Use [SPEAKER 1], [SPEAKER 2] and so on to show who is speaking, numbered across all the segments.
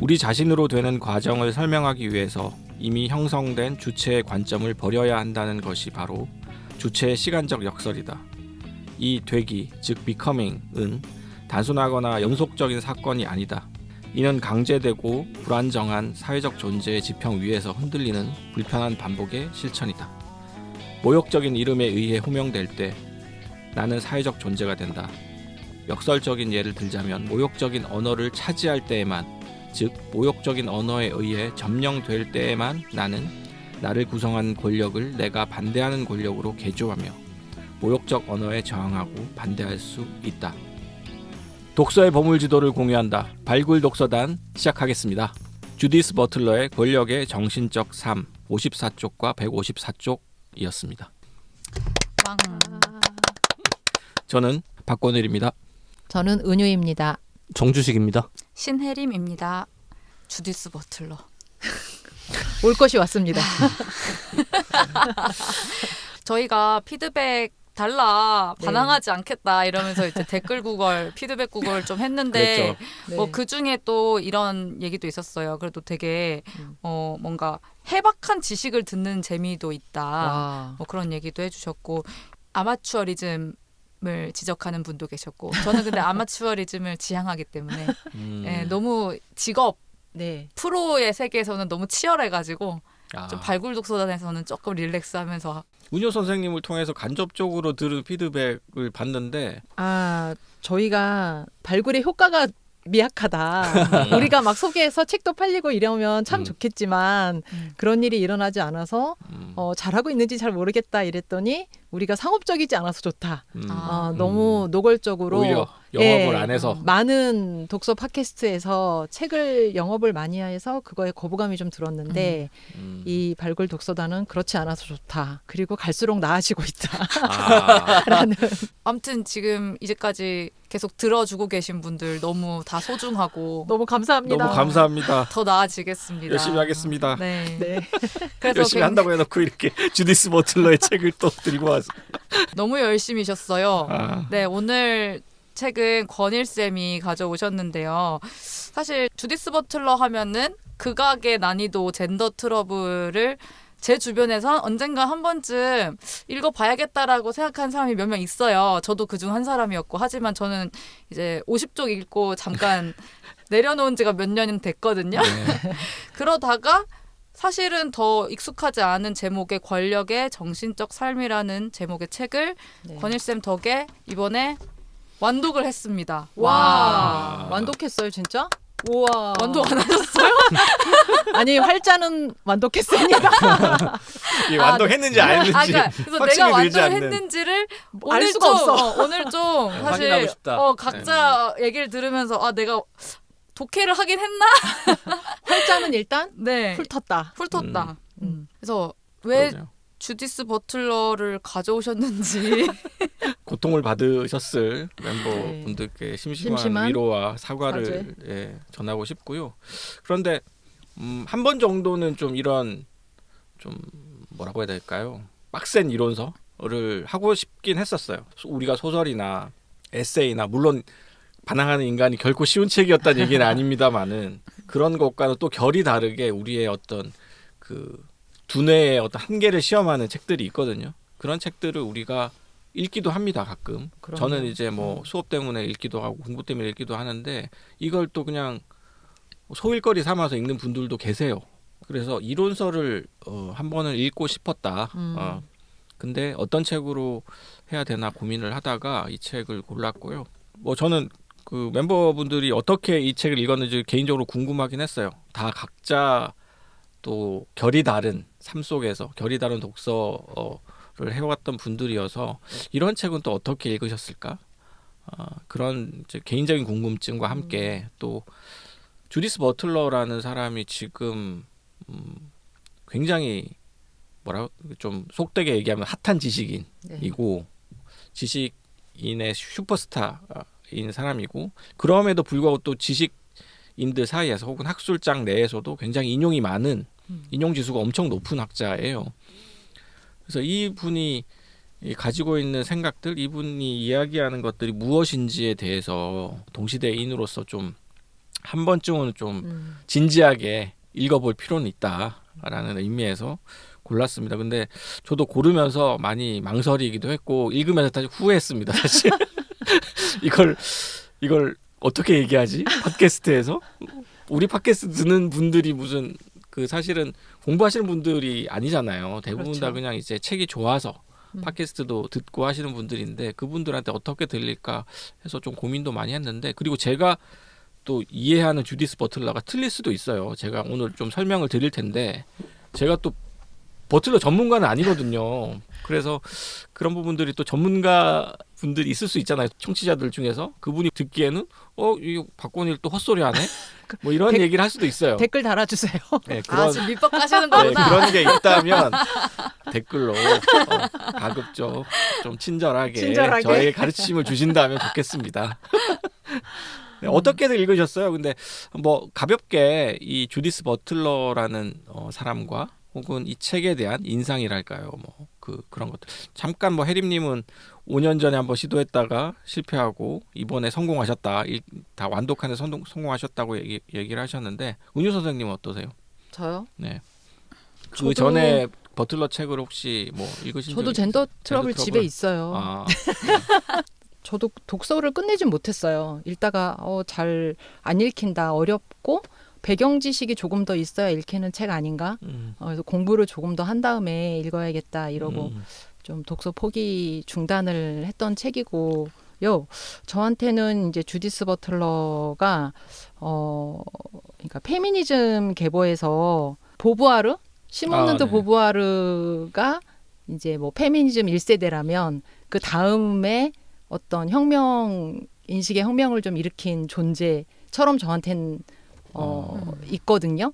[SPEAKER 1] 우리 자신으로 되는 과정을 설명하기 위해서 이미 형성된 주체의 관점을 버려야 한다는 것이 바로 주체의 시간적 역설이다. 이 되기, 즉 becoming은 단순하거나 연속적인 사건이 아니다. 이는 강제되고 불안정한 사회적 존재의 지평 위에서 흔들리는 불편한 반복의 실천이다. 모욕적인 이름에 의해 호명될 때 나는 사회적 존재가 된다. 역설적인 예를 들자면 모욕적인 언어를 차지할 때에만, 즉 모욕적인 언어에 의해 점령될 때에만 나는 나를 구성한 권력을 내가 반대하는 권력으로 개조하며 모욕적 언어에 저항하고 반대할 수 있다. 독서의 보물지도를 공유한다. 발굴 독서단 시작하겠습니다. 주디스 버틀러의 권력의 정신적 삶 54쪽과 154쪽이었습니다.
[SPEAKER 2] 빵.
[SPEAKER 1] 저는 박권일입니다.
[SPEAKER 3] 저는 은유입니다.
[SPEAKER 4] 정주식입니다.
[SPEAKER 2] 신혜림입니다. 주디스 버틀러.
[SPEAKER 3] 올 것이 왔습니다.
[SPEAKER 2] 저희가 피드백 달라 반항하지 않겠다 이러면서 이제 댓글 구걸, 피드백 구걸 좀 했는데
[SPEAKER 1] 그랬죠.
[SPEAKER 2] 뭐 그 중에 또 이런 얘기도 있었어요. 그래도 되게 뭔가 해박한 지식을 듣는 재미도 있다.
[SPEAKER 3] 와.
[SPEAKER 2] 뭐 그런 얘기도 해주셨고 아마추어리즘을 지적하는 분도 계셨고 저는 근데 아마추어리즘을 지향하기 때문에 예, 너무 직업
[SPEAKER 3] 네.
[SPEAKER 2] 프로의 세계에서는 너무 치열해가지고
[SPEAKER 1] 아,
[SPEAKER 2] 좀 발굴 독서단에서는 조금 릴렉스하면서
[SPEAKER 1] 은효 선생님을 통해서 간접적으로 들은 피드백을 봤는데
[SPEAKER 3] 저희가 발굴의 효과가 미약하다. 우리가 막 소개해서 책도 팔리고 이러면 참 좋겠지만 그런 일이 일어나지 않아서 잘하고 있는지 잘 모르겠다 이랬더니 우리가 상업적이지 않아서 좋다. 너무 노골적으로
[SPEAKER 1] 오히려 영업을 안 해서
[SPEAKER 3] 많은 독서 팟캐스트에서 책을 영업을 많이 해서 그거에 거부감이 좀 들었는데 이 발굴 독서단은 그렇지 않아서 좋다. 그리고 갈수록 나아지고 있다. 라는.
[SPEAKER 2] 아무튼 지금 이제까지 계속 들어주고 계신 분들 너무 다 소중하고
[SPEAKER 3] 너무 감사합니다.
[SPEAKER 1] 너무 감사합니다.
[SPEAKER 2] 더 나아지겠습니다.
[SPEAKER 1] 열심히 하겠습니다.
[SPEAKER 2] 네.
[SPEAKER 3] 네.
[SPEAKER 2] 그래서
[SPEAKER 1] 열심히 한다고 해놓고 이렇게 주디스 버틀러의 책을 또 들고 와서
[SPEAKER 2] 너무 열심히셨어요. 네, 오늘 책은 권일쌤이 가져오셨는데요. 사실 주디스 버틀러 하면은 극악의 난이도 젠더 트러블을 제 주변에서 언젠가 한 번쯤 읽어봐야겠다라고 생각하는 사람이 몇 명 있어요. 저도 그중 한 사람이었고 하지만 저는 이제 50쪽 읽고 잠깐 내려놓은 지가 몇 년은 됐거든요.
[SPEAKER 1] 네.
[SPEAKER 2] 그러다가 사실은 더 익숙하지 않은 제목의 권력의 정신적 삶이라는 제목의 책을 권일쌤 덕에 이번에 완독을 했습니다.
[SPEAKER 3] 와. 완독했어요, 진짜? 우와.
[SPEAKER 2] 완독 안 하셨어요?
[SPEAKER 3] 아니, 활자는 완독했습니다.
[SPEAKER 1] 이게 완독했는지 안 했는지
[SPEAKER 2] 그래서
[SPEAKER 1] 확신이
[SPEAKER 2] 내가
[SPEAKER 1] 들지 않는.
[SPEAKER 2] 완독했는지를
[SPEAKER 3] 알
[SPEAKER 2] 오늘
[SPEAKER 3] 수가
[SPEAKER 2] 좀
[SPEAKER 3] 없어.
[SPEAKER 2] 오늘 좀
[SPEAKER 1] 네,
[SPEAKER 2] 사실
[SPEAKER 1] 확인하고 싶다.
[SPEAKER 2] 각자 얘기를 들으면서 내가 독해를 하긴 했나?
[SPEAKER 3] 활자는 일단
[SPEAKER 2] 네.
[SPEAKER 3] 훑었다.
[SPEAKER 2] 훑었다. 그래서 왜
[SPEAKER 1] 그러네요.
[SPEAKER 2] 주디스 버틀러를 가져오셨는지
[SPEAKER 1] 고통을 받으셨을 멤버분들께 심심한 위로와 사과를 전하고 싶고요. 그런데 한 번 정도는 좀 이런 좀 뭐라고 해야 될까요? 빡센 이론서를 하고 싶긴 했었어요. 우리가 소설이나 에세이나 물론 반항하는 인간이 결코 쉬운 책이었다는 얘기는 아닙니다만은 그런 것과는 또 결이 다르게 우리의 어떤 그 두뇌의 어떤 한계를 시험하는 책들이 있거든요. 그런 책들을 우리가 읽기도 합니다. 가끔.
[SPEAKER 3] 그럼요.
[SPEAKER 1] 저는 이제 뭐 수업 때문에 읽기도 하고 공부 때문에 읽기도 하는데 이걸 또 그냥 소일거리 삼아서 읽는 분들도 계세요. 그래서 이론서를 한 번은 읽고 싶었다. 근데 어떤 책으로 해야 되나 고민을 하다가 이 책을 골랐고요. 뭐 저는 그 멤버분들이 어떻게 이 책을 읽었는지 개인적으로 궁금하긴 했어요. 다 각자 또 결이 다른 삶 속에서 결이 다른 독서를 해왔던 분들이어서 이런 책은 또 어떻게 읽으셨을까? 그런 이제 개인적인 궁금증과 함께 또 주디스 버틀러라는 사람이 지금 굉장히 좀 속되게 얘기하면 핫한 지식인이고 지식인의 슈퍼스타인 사람이고 그럼에도 불구하고 또 지식인들 사이에서 혹은 학술장 내에서도 굉장히 인용이 많은 인용 지수가 엄청 높은 학자예요. 그래서 이분이 가지고 있는 생각들, 이분이 이야기하는 것들이 무엇인지에 대해서 동시대인으로서 좀 한 번쯤은 좀 진지하게 읽어볼 필요는 있다라는 의미에서 골랐습니다. 근데 저도 고르면서 많이 망설이기도 했고 읽으면서 다시 후회했습니다. 사실 이걸 어떻게 얘기하지? 팟캐스트에서 우리 팟캐스트 듣는 분들이 무슨 그 사실은 공부하시는 분들이 아니잖아요. 대부분
[SPEAKER 3] 그렇죠.
[SPEAKER 1] 다 그냥 이제 책이 좋아서 팟캐스트도 듣고 하시는 분들인데 그분들한테 어떻게 들릴까 해서 좀 고민도 많이 했는데 그리고 제가 또 이해하는 주디스 버틀러가 틀릴 수도 있어요. 제가 오늘 좀 설명을 드릴 텐데 제가 또 버틀러 전문가는 아니거든요. 그래서 그런 부분들이 또 전문가 분들이 있을 수 있잖아요. 청취자들 중에서 그분이 듣기에는 이 박건일 또 헛소리하네. 뭐 이런 얘기를 할 수도 있어요.
[SPEAKER 3] 댓글 달아주세요.
[SPEAKER 1] 네, 그런
[SPEAKER 2] 지금 밑밥 까시는
[SPEAKER 1] 네,
[SPEAKER 2] 거구나.
[SPEAKER 1] 그런 게 있다면 댓글로 가급적 좀 친절하게 저에게 가르침을 주신다면 좋겠습니다. 네, 어떻게들 읽으셨어요? 근데 뭐 가볍게 이 주디스 버틀러라는 사람과 혹은 이 책에 대한 인상이랄까요? 뭐 그런 것들. 잠깐 뭐 해림님은 5년 전에 한번 시도했다가 실패하고 이번에 성공하셨다. 다 완독하는 성공하셨다고 얘기를 하셨는데 은유 선생님은 어떠세요?
[SPEAKER 3] 저요?
[SPEAKER 1] 네. 그
[SPEAKER 3] 저도-
[SPEAKER 1] 전에 버틀러 책을 혹시 뭐 읽으신
[SPEAKER 3] 저도
[SPEAKER 1] 적이
[SPEAKER 3] 젠더 트러블
[SPEAKER 1] 젠더
[SPEAKER 3] 집에 있어요.
[SPEAKER 1] 아,
[SPEAKER 3] 저도 독서를 끝내진 못했어요. 읽다가 잘 안 읽힌다, 어렵고 배경 지식이 조금 더 있어야 읽히는 책 아닌가? 그래서 공부를 조금 더 한 다음에 읽어야겠다 이러고 좀 독서 포기 중단을 했던 책이고요. 저한테는 이제 주디스 버틀러가 그러니까 페미니즘 계보에서 보부아르 시몬드
[SPEAKER 1] 네.
[SPEAKER 3] 보부아르가 이제 뭐 페미니즘 1세대라면 그 다음에 어떤 인식의 혁명을 좀 일으킨 존재처럼 저한테는 있거든요.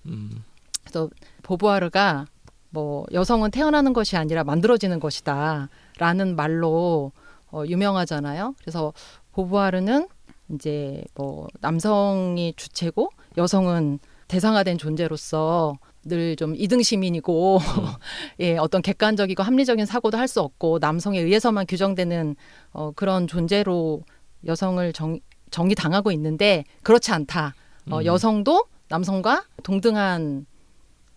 [SPEAKER 3] 그래서 보부아르가 뭐 여성은 태어나는 것이 아니라 만들어지는 것이다라는 말로 유명하잖아요. 그래서 보부아르는 이제 뭐 남성이 주체고 여성은 대상화된 존재로서 늘 좀 이등 시민이고 예, 어떤 객관적이고 합리적인 사고도 할 수 없고 남성에 의해서만 규정되는 그런 존재로 여성을 정의당하고 있는데 그렇지 않다. 여성도 남성과 동등한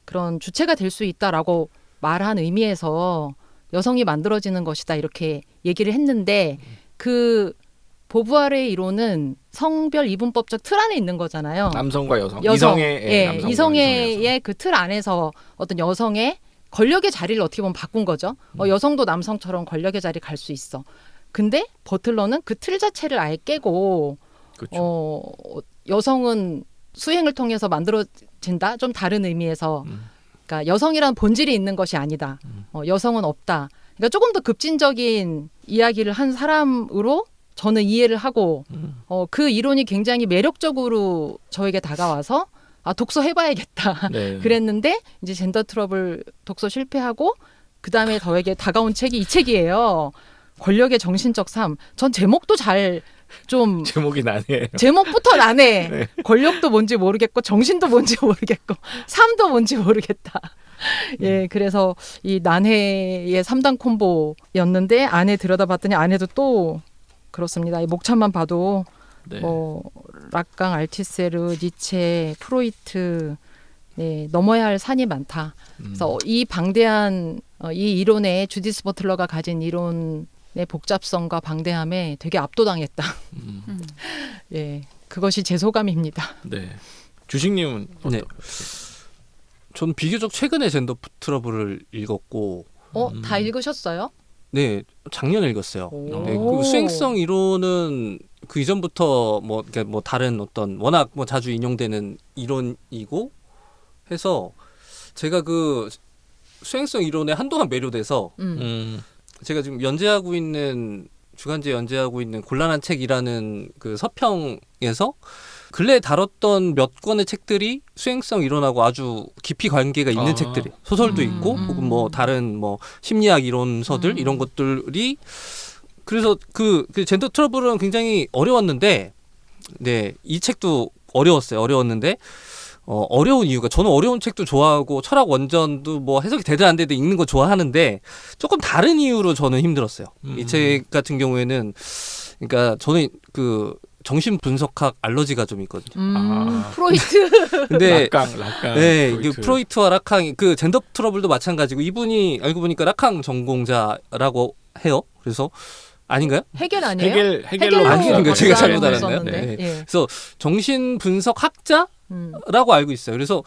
[SPEAKER 3] 그런 주체가 될 수 있다라고 말한 의미에서 여성이 만들어지는 것이다 이렇게 얘기를 했는데 그 보부아르의 이론은 성별 이분법적 틀 안에 있는 거잖아요.
[SPEAKER 1] 남성과 여성,
[SPEAKER 3] 여성,
[SPEAKER 1] 이성의 남성과
[SPEAKER 3] 이성의 그 틀 안에서 어떤 여성의 권력의 자리를 어떻게 보면 바꾼 거죠. 여성도 남성처럼 권력의 자리 갈 수 있어. 근데 버틀러는 그 틀 자체를 아예 깨고
[SPEAKER 1] 그렇죠.
[SPEAKER 3] 여성은 수행을 통해서 만들어진다. 좀 다른 의미에서 그러니까 여성이란 본질이 있는 것이 아니다. 여성은 없다. 그러니까 조금 더 급진적인 이야기를 한 사람으로 저는 이해를 하고 그 이론이 굉장히 매력적으로 저에게 다가와서 독서 해봐야겠다.
[SPEAKER 1] 네.
[SPEAKER 3] 그랬는데 이제 젠더 트러블 독서 실패하고 그 다음에 저에게 다가온 책이 이 책이에요. 권력의 정신적 삶. 전 제목도 잘 좀
[SPEAKER 1] 제목이 나네요.
[SPEAKER 3] 제목부터 나네.
[SPEAKER 1] 네.
[SPEAKER 3] 권력도 뭔지 모르겠고 정신도 뭔지 모르겠고 삶도 뭔지 모르겠다. 예, 그래서 이 난해의 3단 콤보였는데 안에 들여다봤더니 안에도 또 그렇습니다. 이 목차만 봐도
[SPEAKER 1] 네.
[SPEAKER 3] 뭐 락강, 알티세르, 니체, 프로이트 네, 넘어야 할 산이 많다. 그래서 이 방대한 이 이론에 주디스 버틀러가 가진 이론의 복잡성과 방대함에 되게 압도당했다. 예, 그것이 제 소감입니다.
[SPEAKER 1] 네. 주식님은
[SPEAKER 4] 네.
[SPEAKER 1] 어떠세요?
[SPEAKER 4] 전 비교적 최근에 젠더 트러블을 읽었고,
[SPEAKER 3] 다 읽으셨어요?
[SPEAKER 4] 네, 작년에 읽었어요.
[SPEAKER 3] 오.
[SPEAKER 4] 네, 그 수행성 이론은 그 이전부터 그러니까 뭐 다른 어떤 워낙 뭐 자주 인용되는 이론이고 해서 제가 그 수행성 이론에 한동안 매료돼서 제가 지금 주간지에 연재하고 있는 곤란한 책이라는 그 서평에서 근래에 다뤘던 몇 권의 책들이 수행성 이론하고 아주 깊이 관계가 있는 책들이 소설도 있고 혹은 뭐 다른 뭐 심리학 이론서들 이런 것들이 그래서 그 젠더 트러블은 굉장히 어려웠는데 네, 이 책도 어려웠는데 어려운 이유가 저는 어려운 책도 좋아하고 철학 원전도 뭐 해석이 되든 안 되든 읽는 거 좋아하는데 조금 다른 이유로 저는 힘들었어요. 이 책 같은 경우에는 그러니까 저는 그 정신 분석학 알러지가 좀 있거든요.
[SPEAKER 3] 프로이트.
[SPEAKER 4] 근데
[SPEAKER 1] 락강.
[SPEAKER 4] 네, 프로이트와 락캉이 그 젠더 트러블도 마찬가지고 이분이 알고 보니까 락캉 전공자라고 해요. 그래서 아닌가요?
[SPEAKER 3] 해결 아니에요?
[SPEAKER 1] 해결로
[SPEAKER 4] 아닌가요? 제가 잘못
[SPEAKER 3] 알았는데.
[SPEAKER 4] 알았나요? 네.
[SPEAKER 3] 예.
[SPEAKER 4] 그래서 정신 분석 학자라고 알고 있어요. 그래서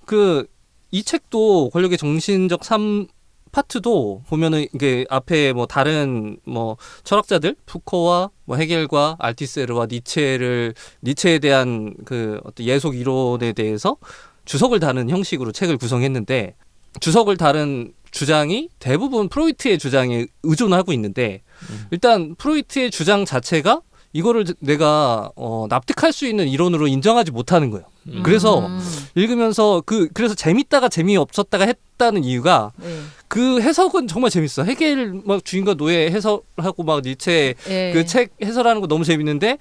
[SPEAKER 4] 그 이 책도 권력의 정신적 삶 파트도 보면은 이게 앞에 뭐 다른 뭐 철학자들 푸코와 뭐 헤겔과 알티세르와 니체에 대한 그 어떤 예속 이론에 대해서 주석을 다는 형식으로 책을 구성했는데 주석을 다른 주장이 대부분 프로이트의 주장에 의존하고 있는데 일단 프로이트의 주장 자체가 이거를 내가 납득할 수 있는 이론으로 인정하지 못하는 거예요. 그래서 읽으면서 그래서 재밌다가 재미없었다가 했다는 이유가
[SPEAKER 3] 네.
[SPEAKER 4] 그 해석은 정말 재밌어. 헤겔 막 주인과 노예 해설하고 막 니체
[SPEAKER 3] 예.
[SPEAKER 4] 그 책 해설하는 거 너무 재밌는데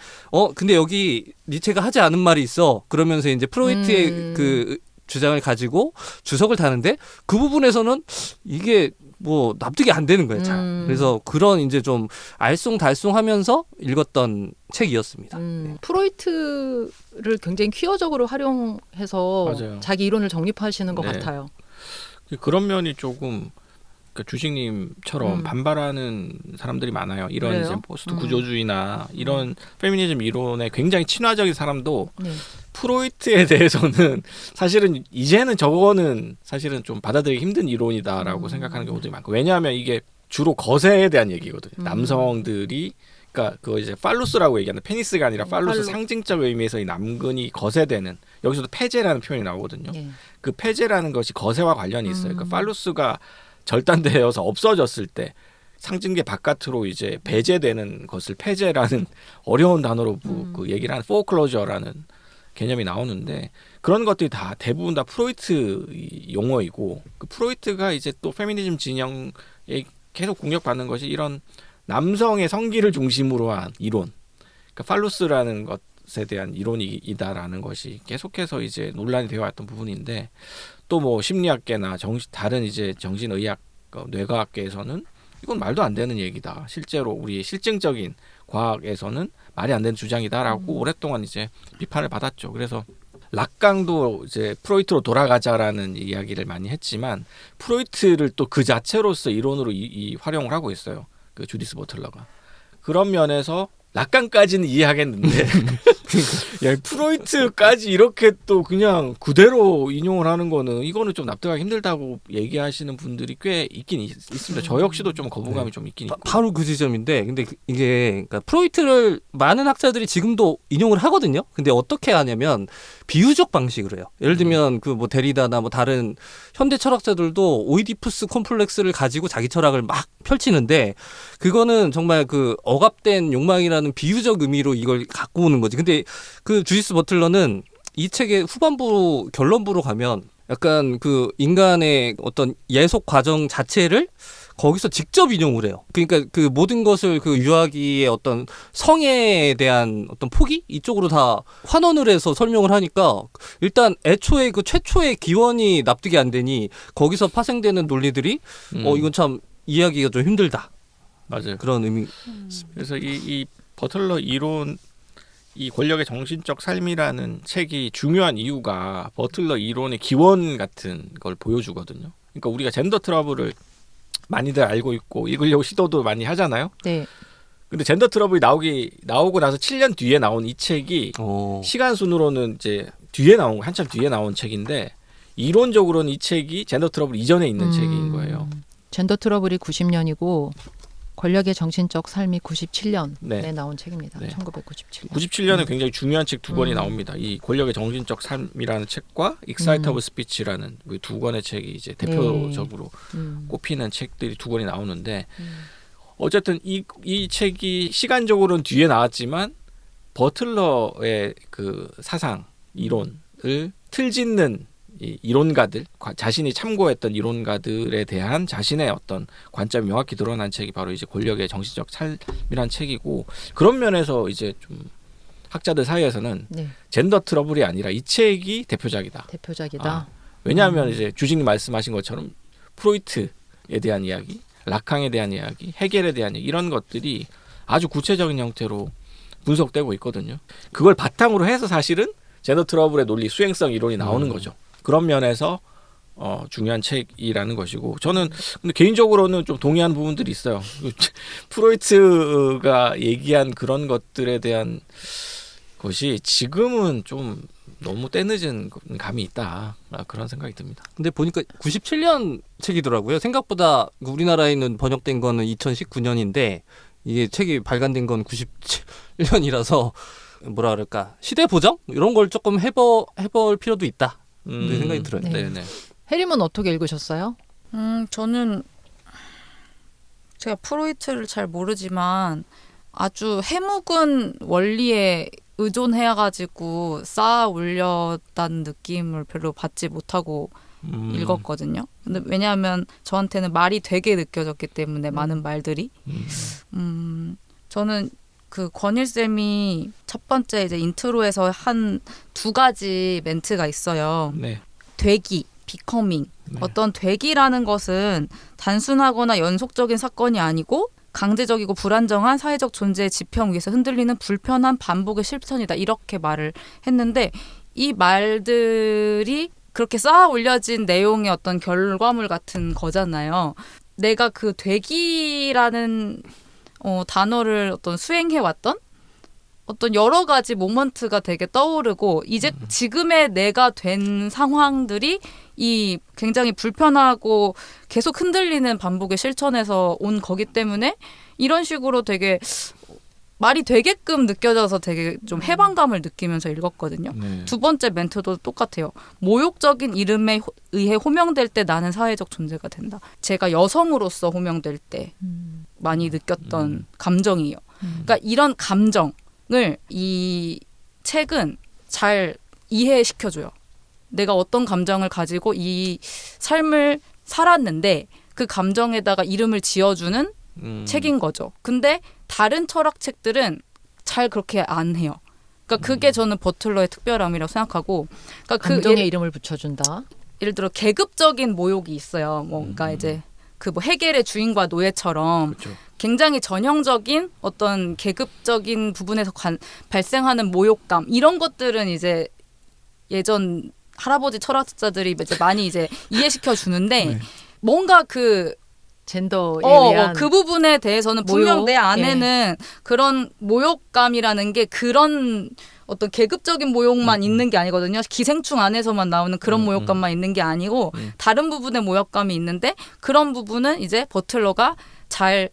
[SPEAKER 4] 근데 여기 니체가 하지 않은 말이 있어. 그러면서 이제 프로이트의 그 주장을 가지고 주석을 다는데 그 부분에서는 이게 뭐 납득이 안 되는 거예요. 잘. 그래서 그런 이제 좀 알쏭달쏭하면서 읽었던 책이었습니다. 네.
[SPEAKER 3] 프로이트를 굉장히 퀴어적으로 활용해서
[SPEAKER 1] 맞아요.
[SPEAKER 3] 자기 이론을 정립하시는 것
[SPEAKER 1] 네.
[SPEAKER 3] 같아요.
[SPEAKER 1] 그런 면이 조금 주식님처럼 반발하는 사람들이 많아요. 이런
[SPEAKER 3] 그래요?
[SPEAKER 1] 이제 포스트 구조주의나 이런 페미니즘 이론에 굉장히 친화적인 사람도
[SPEAKER 3] 네.
[SPEAKER 1] 프로이트에 대해서는 사실은 이제는 저거는 사실은 좀 받아들이기 힘든 이론이다라고 생각하는 경우도 많고, 왜냐하면 이게 주로 거세에 대한 얘기거든요. 남성들이 그러니까 그거 이제 팔루스라고 얘기하는 페니스가 아니라 팔루스 상징적 의미에서 이 남근이 거세되는, 여기서도 폐제라는 표현이 나오거든요.
[SPEAKER 3] 예.
[SPEAKER 1] 그 폐제라는 것이 거세와 관련이 있어요. 그러니까 팔루스가 절단되어서 없어졌을 때 상징계 바깥으로 이제 배제되는 것을 폐제라는 어려운 단어로 그 얘기를 하는 포클로저라는 개념이 나오는데, 그런 것들이 다 대부분 다 프로이트 용어이고, 그 프로이트가 이제 또 페미니즘 진영에 계속 공격받는 것이 이런 남성의 성기를 중심으로 한 이론, 그러니까 팔루스라는 것에 대한 이론이다라는 것이 계속해서 이제 논란이 되어 왔던 부분인데, 또 뭐 심리학계나 다른 이제 정신의학, 뇌과학계에서는 이건 말도 안 되는 얘기다. 실제로 우리 실증적인 과학에서는 말이 안 되는 주장이다라고 오랫동안 이제 비판을 받았죠. 그래서 락강도 이제 프로이트로 돌아가자라는 이야기를 많이 했지만 프로이트를 또 그 자체로서 이론으로 활용을 하고 있어요. 그 주디스 버틀러가. 그런 면에서 락강까지는 이해하겠는데 야, 프로이트까지 이렇게 또 그냥 그대로 인용을 하는 거는, 이거는 좀 납득하기 힘들다고 얘기하시는 분들이 꽤 있긴 있습니다. 저 역시도 좀 거부감이 좀 있긴 있고.
[SPEAKER 4] 바로 그 지점인데, 근데 이게 그러니까 프로이트를 많은 학자들이 지금도 인용을 하거든요. 근데 어떻게 하냐면 비유적 방식으로 해요. 예를 들면 그 뭐 데리다나 뭐 다른 현대 철학자들도 오이디푸스 콤플렉스를 가지고 자기 철학을 막 펼치는데, 그거는 정말 그 억압된 욕망이라는 비유적 의미로 이걸 갖고 오는 거지. 근데 그 주디스 버틀러는 이 책의 후반부 결론부로 가면 약간 그 인간의 어떤 예속 과정 자체를 거기서 직접 인용을 해요. 그러니까 그 모든 것을 그 유아기의 어떤 성애에 대한 어떤 포기 이쪽으로 다 환원을 해서 설명을 하니까, 일단 애초에 그 최초의 기원이 납득이 안 되니 거기서 파생되는 논리들이 이건 참 이해하기가 좀 힘들다.
[SPEAKER 1] 맞아요.
[SPEAKER 4] 그런 의미.
[SPEAKER 1] 그래서 이 버틀러 이론, 이 권력의 정신적 삶이라는 책이 중요한 이유가 버틀러 이론의 기원 같은 걸 보여주거든요. 그러니까 우리가 젠더 트러블을 많이들 알고 있고 읽으려고 시도도 많이 하잖아요.
[SPEAKER 3] 네.
[SPEAKER 1] 근데 젠더 트러블이 나오고 나서 7년 뒤에 나온 이 책이 시간 순으로는 이제 한참 뒤에 나온 책인데, 이론적으로는 이 책이 젠더 트러블 이전에 있는 책인 거예요.
[SPEAKER 3] 젠더 트러블이 90년이고 권력의 정신적 삶이 97년에
[SPEAKER 1] 네.
[SPEAKER 3] 나온 책입니다.
[SPEAKER 1] 네.
[SPEAKER 3] 1997년.
[SPEAKER 1] 97년에 굉장히 중요한 책 두 권이 나옵니다. 이 권력의 정신적 삶이라는 책과 익사이터블 스피치라는 두 권의 책이 이제 대표적으로 꼽히는 책들이 두 권이 나오는데, 어쨌든 이 책이 시간적으로는 뒤에 나왔지만 버틀러의 그 사상 이론을 틀짓는 이 이론가들, 자신이 참고했던 이론가들에 대한 자신의 어떤 관점이 명확히 드러난 책이 바로 이제 권력의 정신적 삶이란 책이고, 그런 면에서 이제 좀 학자들 사이에서는
[SPEAKER 3] 네.
[SPEAKER 1] 젠더 트러블이 아니라 이 책이 대표작이다. 왜냐하면 이제 주식님 말씀하신 것처럼 프로이트에 대한 이야기, 락캉에 대한 이야기, 헤겔에 대한 이야기, 이런 것들이 아주 구체적인 형태로 분석되고 있거든요. 그걸 바탕으로 해서 사실은 젠더 트러블의 논리 수행성 이론이 나오는 거죠. 그런 면에서 중요한 책이라는 것이고 저는 근데 개인적으로는 좀 동의하는 부분들이 있어요. 프로이트가 얘기한 그런 것들에 대한 것이 지금은 좀 너무 때늦은 감이 있다. 그런 생각이 듭니다.
[SPEAKER 4] 근데 보니까 97년 책이더라고요. 생각보다 우리나라에는 번역된 거는 2019년인데 이게 책이 발간된 건 97년이라서 뭐라 그럴까 시대 보정 이런 걸 조금 해볼 필요도 있다. 그 생각이 들어요.
[SPEAKER 3] 네.
[SPEAKER 1] 네네.
[SPEAKER 3] 해림은 어떻게 읽으셨어요?
[SPEAKER 2] 저는 제가 프로이트를 잘 모르지만 아주 해묵은 원리에 의존해가지고 쌓아 올렸다는 느낌을 별로 받지 못하고 읽었거든요. 근데 왜냐하면 저한테는 말이 되게 느껴졌기 때문에 많은 말들이 저는 그 권일 쌤이 첫 번째 이제 인트로에서 한 두 가지 멘트가 있어요.
[SPEAKER 1] 네.
[SPEAKER 2] 되기, 비커밍.
[SPEAKER 1] 네.
[SPEAKER 2] 어떤 되기라는 것은 단순하거나 연속적인 사건이 아니고 강제적이고 불안정한 사회적 존재의 지평 위에서 흔들리는 불편한 반복의 실천이다. 이렇게 말을 했는데 이 말들이 그렇게 쌓아 올려진 내용의 어떤 결과물 같은 거잖아요. 내가 그 되기라는 단어를 어떤 수행해왔던 어떤 여러 가지 모먼트가 되게 떠오르고 이제 지금의 내가 된 상황들이 이 굉장히 불편하고 계속 흔들리는 반복의 실천에서 온 거기 때문에 이런 식으로 되게 말이 되게끔 느껴져서 되게 좀 해방감을 느끼면서 읽었거든요.
[SPEAKER 1] 네.
[SPEAKER 2] 두 번째 멘트도 똑같아요. 모욕적인 이름에 의해 호명될 때 나는 사회적 존재가 된다. 제가 여성으로서 호명될 때 많이 느꼈던 감정이에요. 그러니까 이런 감정을 이 책은 잘 이해시켜줘요. 내가 어떤 감정을 가지고 이 삶을 살았는데 그 감정에다가 이름을 지어주는 책인 거죠. 근데 다른 철학 책들은 잘 그렇게 안 해요. 그러니까 그게 저는 버틀러의 특별함이라고 생각하고, 그러니까
[SPEAKER 3] 감정의 이름을 붙여준다.
[SPEAKER 2] 예를 들어 계급적인 모욕이 있어요. 뭔가 이제 그 뭐 헤겔의 주인과 노예처럼
[SPEAKER 1] 그렇죠.
[SPEAKER 2] 굉장히 전형적인 어떤 계급적인 부분에서 발생하는 모욕감 이런 것들은 이제 예전 할아버지 철학자들이 이제 많이 이제 이해시켜 주는데
[SPEAKER 1] 네.
[SPEAKER 2] 뭔가 그
[SPEAKER 3] 젠더에 대한
[SPEAKER 2] 그 부분에 대해서는 분명
[SPEAKER 3] 모욕?
[SPEAKER 2] 내 안에는 그런 모욕감이라는 게 그런 어떤 계급적인 모욕만 있는 게 아니거든요. 기생충 안에서만 나오는 그런 모욕감만 있는 게 아니고 다른 부분의 모욕감이 있는데 그런 부분은 이제 버틀러가 잘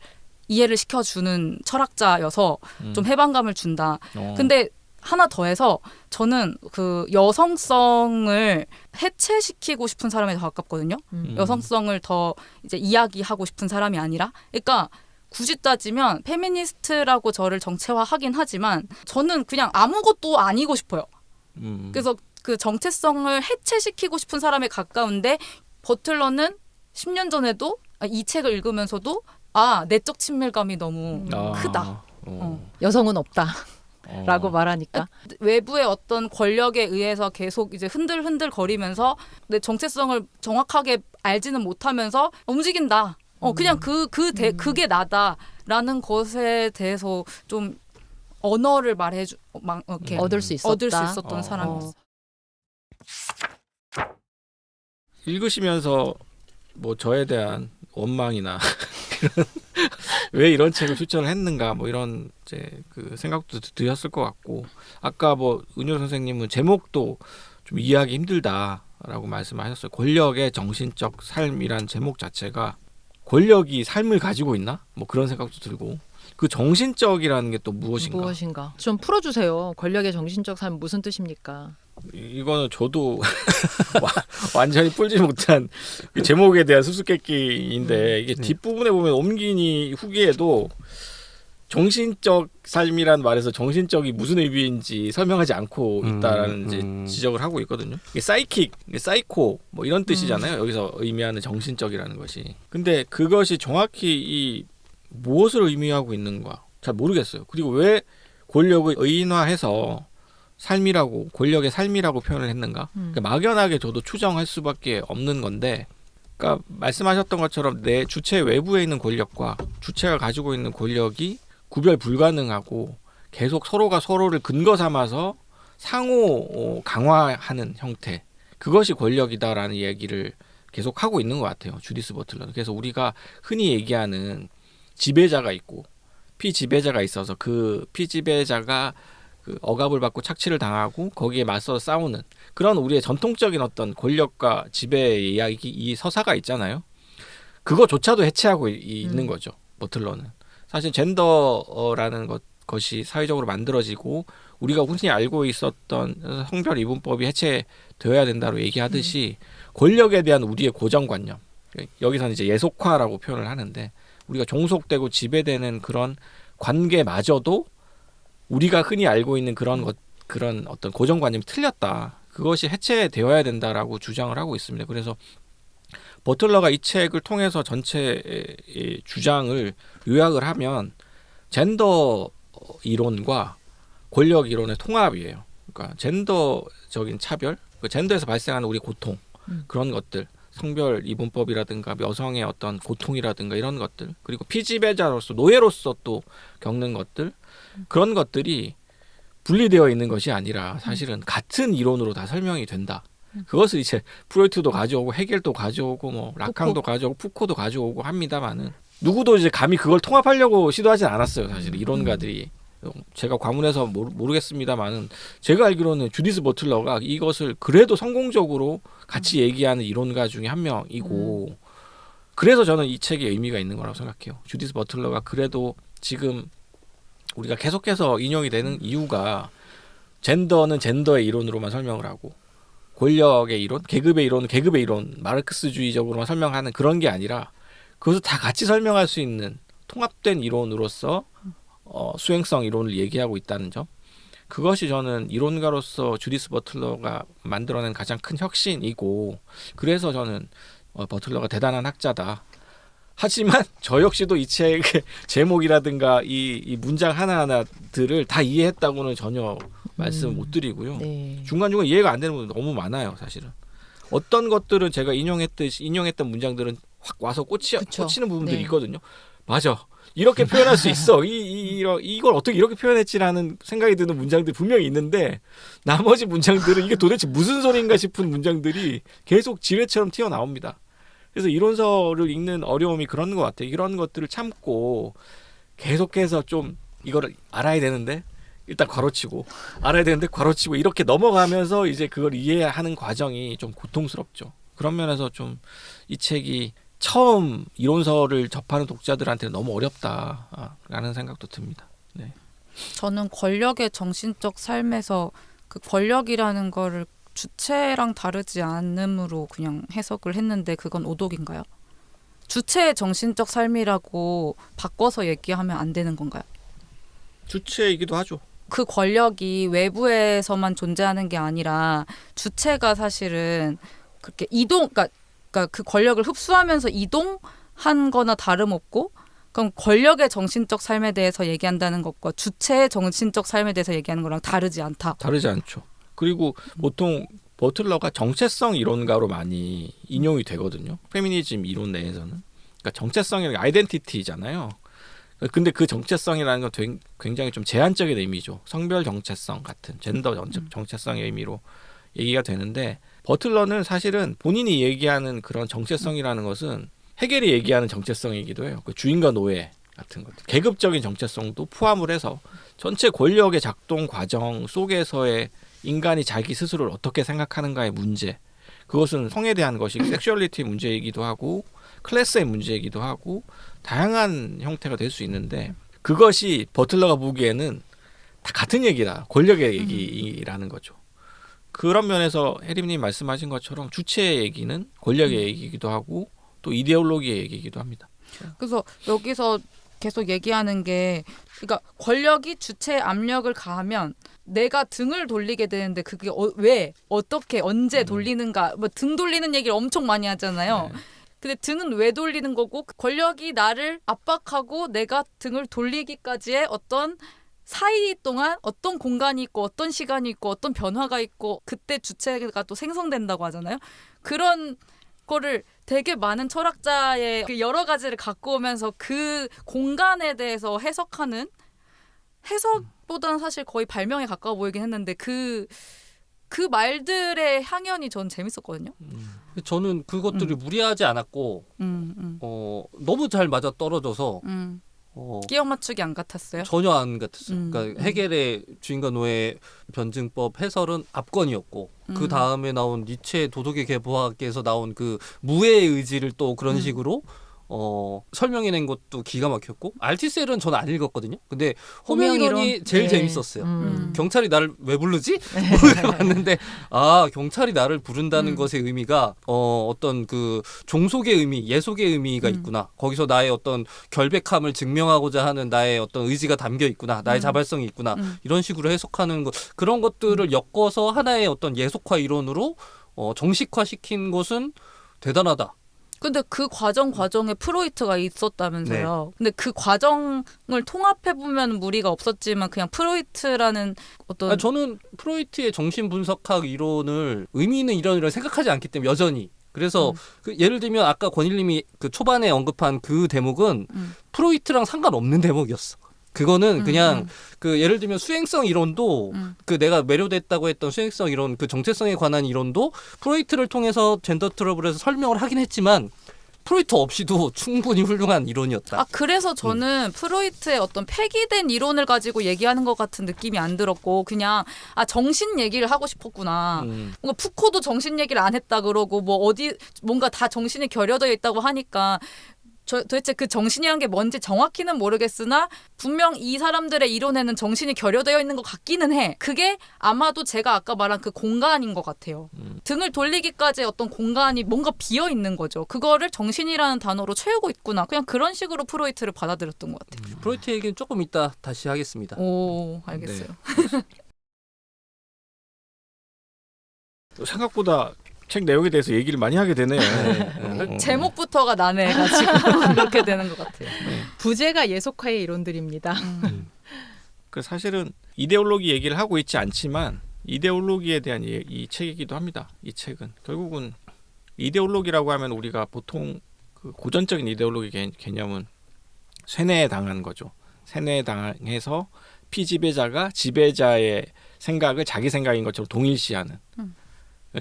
[SPEAKER 2] 이해를 시켜주는 철학자여서 좀 해방감을 준다. 근데 하나 더해서 저는 그 여성성을 해체시키고 싶은 사람에 더 가깝거든요. 여성성을 더 이제 이야기하고 싶은 사람이 아니라, 그러니까 굳이 따지면 페미니스트라고 저를 정체화하긴 하지만 저는 그냥 아무것도 아니고 싶어요. 그래서 그 정체성을 해체시키고 싶은 사람에 가까운데 버틀러는 10년 전에도 이 책을 읽으면서도 내적 친밀감이 너무 크다.
[SPEAKER 3] 여성은 없다. 라고 말하니까
[SPEAKER 2] 외부의 어떤 권력에 의해서 계속 이제 흔들흔들 거리면서 내 정체성을 정확하게 알지는 못하면서 움직인다. 그냥 그게 나다라는 것에 대해서 좀 언어를 이렇게
[SPEAKER 3] 얻을 수
[SPEAKER 2] 있었던 사람이었어.
[SPEAKER 1] 읽으시면서 뭐 저에 대한 원망이나 왜 이런 책을 추천을 했는가 뭐 이런 이제 그 생각도 드셨을 것 같고, 아까 뭐 은효 선생님은 제목도 좀 이해하기 힘들다라고 말씀하셨어요. 권력의 정신적 삶이란 제목 자체가 권력이 삶을 가지고 있나? 뭐 그런 생각도 들고, 그 정신적이라는 게 또 무엇인가?
[SPEAKER 3] 좀 풀어주세요. 권력의 정신적 삶 무슨 뜻입니까?
[SPEAKER 1] 이거는 저도 완전히 풀지 못한 그 제목에 대한 수수께끼인데, 이게 뒷부분에 보면 옴기니 후기에도 정신적 삶이란 말에서 정신적이 무슨 의미인지 설명하지 않고 있다라는 이제 지적을 하고 있거든요. 이게 사이킥, 사이코 뭐 이런 뜻이잖아요. 여기서 의미하는 정신적이라는 것이. 근데 그것이 정확히 이 무엇을 의미하고 있는가 잘 모르겠어요. 그리고 왜 권력을 의인화해서 삶이라고, 권력의 삶이라고 표현을 했는가? 그러니까 막연하게 저도 추정할 수밖에 없는 건데, 그러니까 말씀하셨던 것처럼 내 주체 외부에 있는 권력과 주체가 가지고 있는 권력이 구별 불가능하고 계속 서로가 서로를 근거 삼아서 상호 강화하는 형태. 그것이 권력이다라는 얘기를 계속 하고 있는 것 같아요. 주디스 버틀러는. 그래서 우리가 흔히 얘기하는 지배자가 있고 피지배자가 있어서 그 피지배자가 그 억압을 받고 착취를 당하고 거기에 맞서 싸우는 그런 우리의 전통적인 어떤 권력과 지배의 이야기, 이 서사가 있잖아요. 그거조차도 해체하고 있는 거죠. 버틀러는. 사실 젠더라는 것이 사회적으로 만들어지고 우리가 흔히 알고 있었던 성별 이분법이 해체되어야 된다고 얘기하듯이 권력에 대한 우리의 고정관념, 여기서는 이제 예속화라고 표현을 하는데 우리가 종속되고 지배되는 그런 관계마저도 우리가 흔히 알고 있는 그런 어떤 고정관념이 틀렸다. 그것이 해체되어야 된다라고 주장을 하고 있습니다. 그래서 버틀러가 이 책을 통해서 전체의 주장을 요약을 하면 젠더 이론과 권력 이론의 통합이에요. 그러니까 젠더적인 차별, 그 젠더에서 발생하는 우리 고통, 그런 것들, 성별 이분법이라든가 여성의 어떤 고통이라든가 이런 것들, 그리고 피지배자로서 노예로서 또 겪는 것들, 그런 것들이 분리되어 있는 것이 아니라 사실은 같은 이론으로 다 설명이 된다. 그것을 이제 프로이트도 가져오고 헤겔도 가져오고 뭐 라캉도 가져오고 푸코도 가져오고 합니다만은 누구도 이제 감히 그걸 통합하려고 시도하진 않았어요. 사실 이론가들이. 제가 과문해서 모르겠습니다만은 제가 알기로는 주디스 버틀러가 이것을 그래도 성공적으로 같이 얘기하는 이론가 중에 한 명이고 그래서 저는 이 책에 의미가 있는 거라고 생각해요. 주디스 버틀러가 그래도 지금 우리가 계속해서 인용이 되는 이유가 젠더는 젠더의 이론으로만 설명을 하고 권력의 이론, 계급의 이론은 계급의 이론, 마르크스주의적으로만 설명하는 그런 게 아니라 그것을 다 같이 설명할 수 있는 통합된 이론으로서 수행성 이론을 얘기하고 있다는 점, 그것이 저는 이론가로서 주디스 버틀러가 만들어낸 가장 큰 혁신이고 그래서 저는 버틀러가 대단한 학자다. 하지만 저 역시도 이 책의 제목이라든가 이 문장 하나하나들을 다 이해했다고는 전혀 말씀을 못 드리고요.
[SPEAKER 3] 네.
[SPEAKER 1] 중간중간 이해가 안 되는 부분 너무 많아요. 사실은 어떤 것들은 제가 인용했던 문장들은 확 와서 꽂히는 부분들이
[SPEAKER 3] 네.
[SPEAKER 1] 있거든요. 맞아. 이렇게 표현할 수 있어. 이걸 어떻게 이렇게 표현했지라는 생각이 드는 문장들이 분명히 있는데 나머지 문장들은 이게 도대체 무슨 소리인가 싶은 문장들이 계속 지뢰처럼 튀어나옵니다. 그래서 이론서를 읽는 어려움이 그런 것 같아요. 이런 것들을 참고 계속해서 좀 이거를 알아야 되는데 일단 괄호치고 알아야 되는데 괄호치고 이렇게 넘어가면서 이제 그걸 이해하는 과정이 좀 고통스럽죠. 그런 면에서 좀 이 책이 처음 이론서를 접하는 독자들한테는 너무 어렵다라는 생각도 듭니다. 네.
[SPEAKER 2] 저는 권력의 정신적 삶에서 그 권력이라는 거를 주체랑 다르지 않음으로 그냥 해석을 했는데 그건 오독인가요? 주체의 정신적 삶이라고 바꿔서 얘기하면 안 되는 건가요?
[SPEAKER 1] 주체이기도 하죠.
[SPEAKER 2] 그 권력이 외부에서만 존재하는 게 아니라 주체가 사실은 그렇게 그러니까 그 권력을 흡수하면서 이동한 거나 다름없고 그럼 권력의 정신적 삶에 대해서 얘기한다는 것과 주체의 정신적 삶에 대해서 얘기하는 거랑 다르지 않다.
[SPEAKER 1] 다르지 않죠. 그리고 보통 버틀러가 정체성 이론가로 많이 인용이 되거든요. 페미니즘 이론 내에서는. 그러니까 정체성이라는 게 아이덴티티잖아요. 근데 그 정체성이라는 건 굉장히 좀 제한적인 의미죠. 성별 정체성 같은 젠더 정체성의 의미로 얘기가 되는데 버틀러는 사실은 본인이 얘기하는 그런 정체성이라는 것은 헤겔이 얘기하는 정체성이기도 해요. 그 주인과 노예 같은 것들. 계급적인 정체성도 포함을 해서 전체 권력의 작동 과정 속에서의 인간이 자기 스스로를 어떻게 생각하는가의 문제. 그것은 성에 대한 것이 섹슈얼리티 문제이기도 하고 클래스의 문제이기도 하고 다양한 형태가 될 수 있는데 그것이 버틀러가 보기에는 다 같은 얘기다. 권력의 얘기라는 거죠. 그런 면에서 혜림님 말씀하신 것처럼 주체의 얘기는 권력의 얘기이기도 하고 또 이데올로기의 얘기이기도 합니다.
[SPEAKER 2] 그래서 여기서 계속 얘기하는 게 그러니까 권력이 주체에 압력을 가하면 내가 등을 돌리게 되는데 그게 왜 어떻게 언제 돌리는가 뭐 등 돌리는 얘기를 엄청 많이 하잖아요.
[SPEAKER 1] 네.
[SPEAKER 2] 근데 등은 왜 돌리는 거고 권력이 나를 압박하고 내가 등을 돌리기까지의 어떤 사이 동안 어떤 공간이 있고 어떤 시간이 있고 어떤 변화가 있고 그때 주체가 또 생성된다고 하잖아요. 그런 거를 되게 많은 철학자의 그 여러 가지를 갖고 오면서 그 공간에 대해서 해석하는 해석보다는 사실 거의 발명에 가까워 보이긴 했는데 그 말들의 향연이 전 재밌었거든요.
[SPEAKER 4] 저는 그것들이 무리하지 않았고 너무 잘 맞아 떨어져서
[SPEAKER 2] 끼워 맞추기 안 같았어요?
[SPEAKER 4] 전혀 안 같았어요. 그러니까 헤겔의 주인과 노예 변증법 해설은 압권이었고 그 다음에 나온 니체의 도덕의 계보학에서 나온 그 무의 의지를 또 그런 식으로 설명해낸 것도 기가 막혔고 알티셀은 저는 안 읽었거든요. 근데 호명 이론이 제일 재밌었어요. 경찰이 나를 왜 부르지? 봤는데 경찰이 나를 부른다는 것의 의미가 어떤 그 종속의 의미, 예속의 의미가 있구나. 거기서 나의 어떤 결백함을 증명하고자 하는 나의 어떤 의지가 담겨 있구나. 나의 자발성이 있구나. 이런 식으로 해석하는 것 그런 것들을 엮어서 하나의 어떤 예속화 이론으로 정식화시킨 것은 대단하다.
[SPEAKER 2] 근데 그 과정에 프로이트가 있었다면서요. 근데 그 과정을 통합해 보면 무리가 없었지만 그냥 프로이트라는 어떤
[SPEAKER 4] 저는 프로이트의 정신 분석학 이론을 의미 있는 이론이라고 생각하지 않기 때문에 여전히 그래서 그 예를 들면 아까 권일님이 그 초반에 언급한 그 대목은 프로이트랑 상관없는 대목이었어. 그거는 그냥 그 예를 들면 수행성 이론도 그 내가 매료됐다고 했던 수행성 이론 그 정체성에 관한 이론도 프로이트를 통해서 젠더 트러블에서 설명을 하긴 했지만 프로이트 없이도 충분히 훌륭한 이론이었다.
[SPEAKER 2] 그래서 저는 프로이트의 어떤 폐기된 이론을 가지고 얘기하는 것 같은 느낌이 안 들었고 그냥 정신 얘기를 하고 싶었구나. 뭔가 푸코도 정신 얘기를 안 했다 그러고 뭐 어디 뭔가 다 정신이 결여되어 있다고 하니까 도대체 그 정신이란 게 뭔지 정확히는 모르겠으나 분명 이 사람들의 이론에는 정신이 결여되어 있는 것 같기는 해. 그게 아마도 제가 아까 말한 그 공간인 것 같아요. 등을 돌리기까지의 어떤 공간이 뭔가 비어 있는 거죠. 그거를 정신이라는 단어로 채우고 있구나. 그냥 그런 식으로 프로이트를 받아들였던 것 같아요.
[SPEAKER 4] 프로이트 얘기는 조금 이따 다시 하겠습니다.
[SPEAKER 2] 오, 알겠어요.
[SPEAKER 1] 생각보다 책 내용에 대해서 얘기를 많이 하게 되네요.
[SPEAKER 2] 제목부터가 난해해가지고 그렇게 되는 것 같아요.
[SPEAKER 3] 부제가 예속화의 이론들입니다.
[SPEAKER 1] 그 사실은 이데올로기 얘기를 하고 있지 않지만 이데올로기에 대한 이 책이기도 합니다. 이 책은 결국은 이데올로기라고 하면 우리가 보통 그 고전적인 이데올로기 개념은 쇠뇌에 당한 거죠. 쇠뇌에 당해서 피지배자가 지배자의 생각을 자기 생각인 것처럼 동일시하는.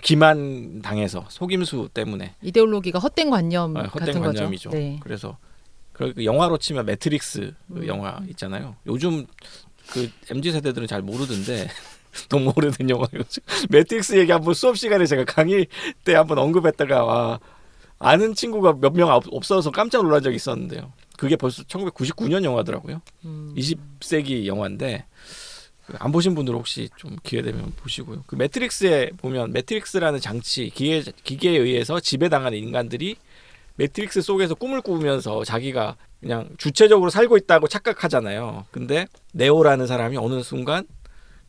[SPEAKER 1] 기만 당해서 속임수 때문에
[SPEAKER 3] 이데올로기가 헛된 관념
[SPEAKER 1] 헛된
[SPEAKER 3] 같은
[SPEAKER 1] 관념이죠.
[SPEAKER 3] 거죠. 네.
[SPEAKER 1] 그래서 그 영화로 치면 매트릭스 그 영화 있잖아요. 요즘 그 MZ 세대들은 잘 모르던데 너무 오래된 영화예요. 매트릭스 얘기 한번 수업 시간에 제가 강의 때 한번 언급했다가 아는 친구가 몇 명 없어서 깜짝 놀란 적이 있었는데요. 그게 벌써 1999년 영화더라고요. 20세기 영화인데 안 보신 분들 혹시 좀 기회 되면 보시고요. 그 매트릭스에 보면 매트릭스라는 장치 기계에 의해서 지배당하는 인간들이 매트릭스 속에서 꿈을 꾸면서 자기가 그냥 주체적으로 살고 있다고 착각하잖아요. 근데 네오라는 사람이 어느 순간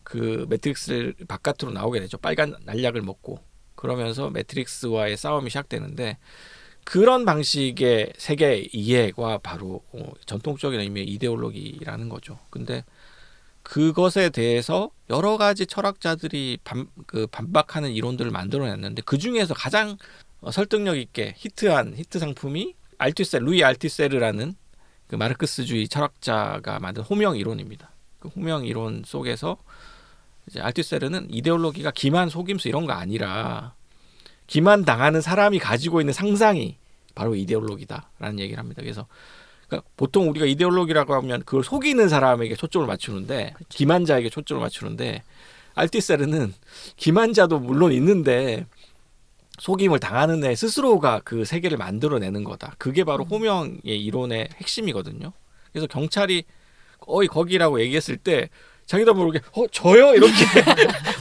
[SPEAKER 1] 그 매트릭스 바깥으로 나오게 되죠. 빨간 알약을 먹고 그러면서 매트릭스와의 싸움이 시작되는데 그런 방식의 세계 이해가 바로 전통적인 의미의 이데올로기라는 거죠. 근데 그것에 대해서 여러 가지 철학자들이 반박하는 이론들을 만들어냈는데 그 중에서 가장 설득력 있게 히트한 히트 상품이 루이 알티세르라는 그 마르크스주의 철학자가 만든 호명 이론입니다. 그 호명 이론 속에서 이제 알티세르는 이데올로기가 기만, 속임수 이런 거 아니라 기만 당하는 사람이 가지고 있는 상상이 바로 이데올로기다라는 얘기를 합니다. 그래서 그러니까 보통 우리가 이데올로기라고 하면 그걸 속이는 사람에게 초점을 맞추는데 그렇죠. 기만자에게 초점을 맞추는데 알티세르는 기만자도 물론 있는데 속임을 당하는 애 스스로가 그 세계를 만들어내는 거다. 그게 바로 호명의 이론의 핵심이거든요. 그래서 경찰이 거기라고 얘기했을 때 자기도 모르게 저요? 이렇게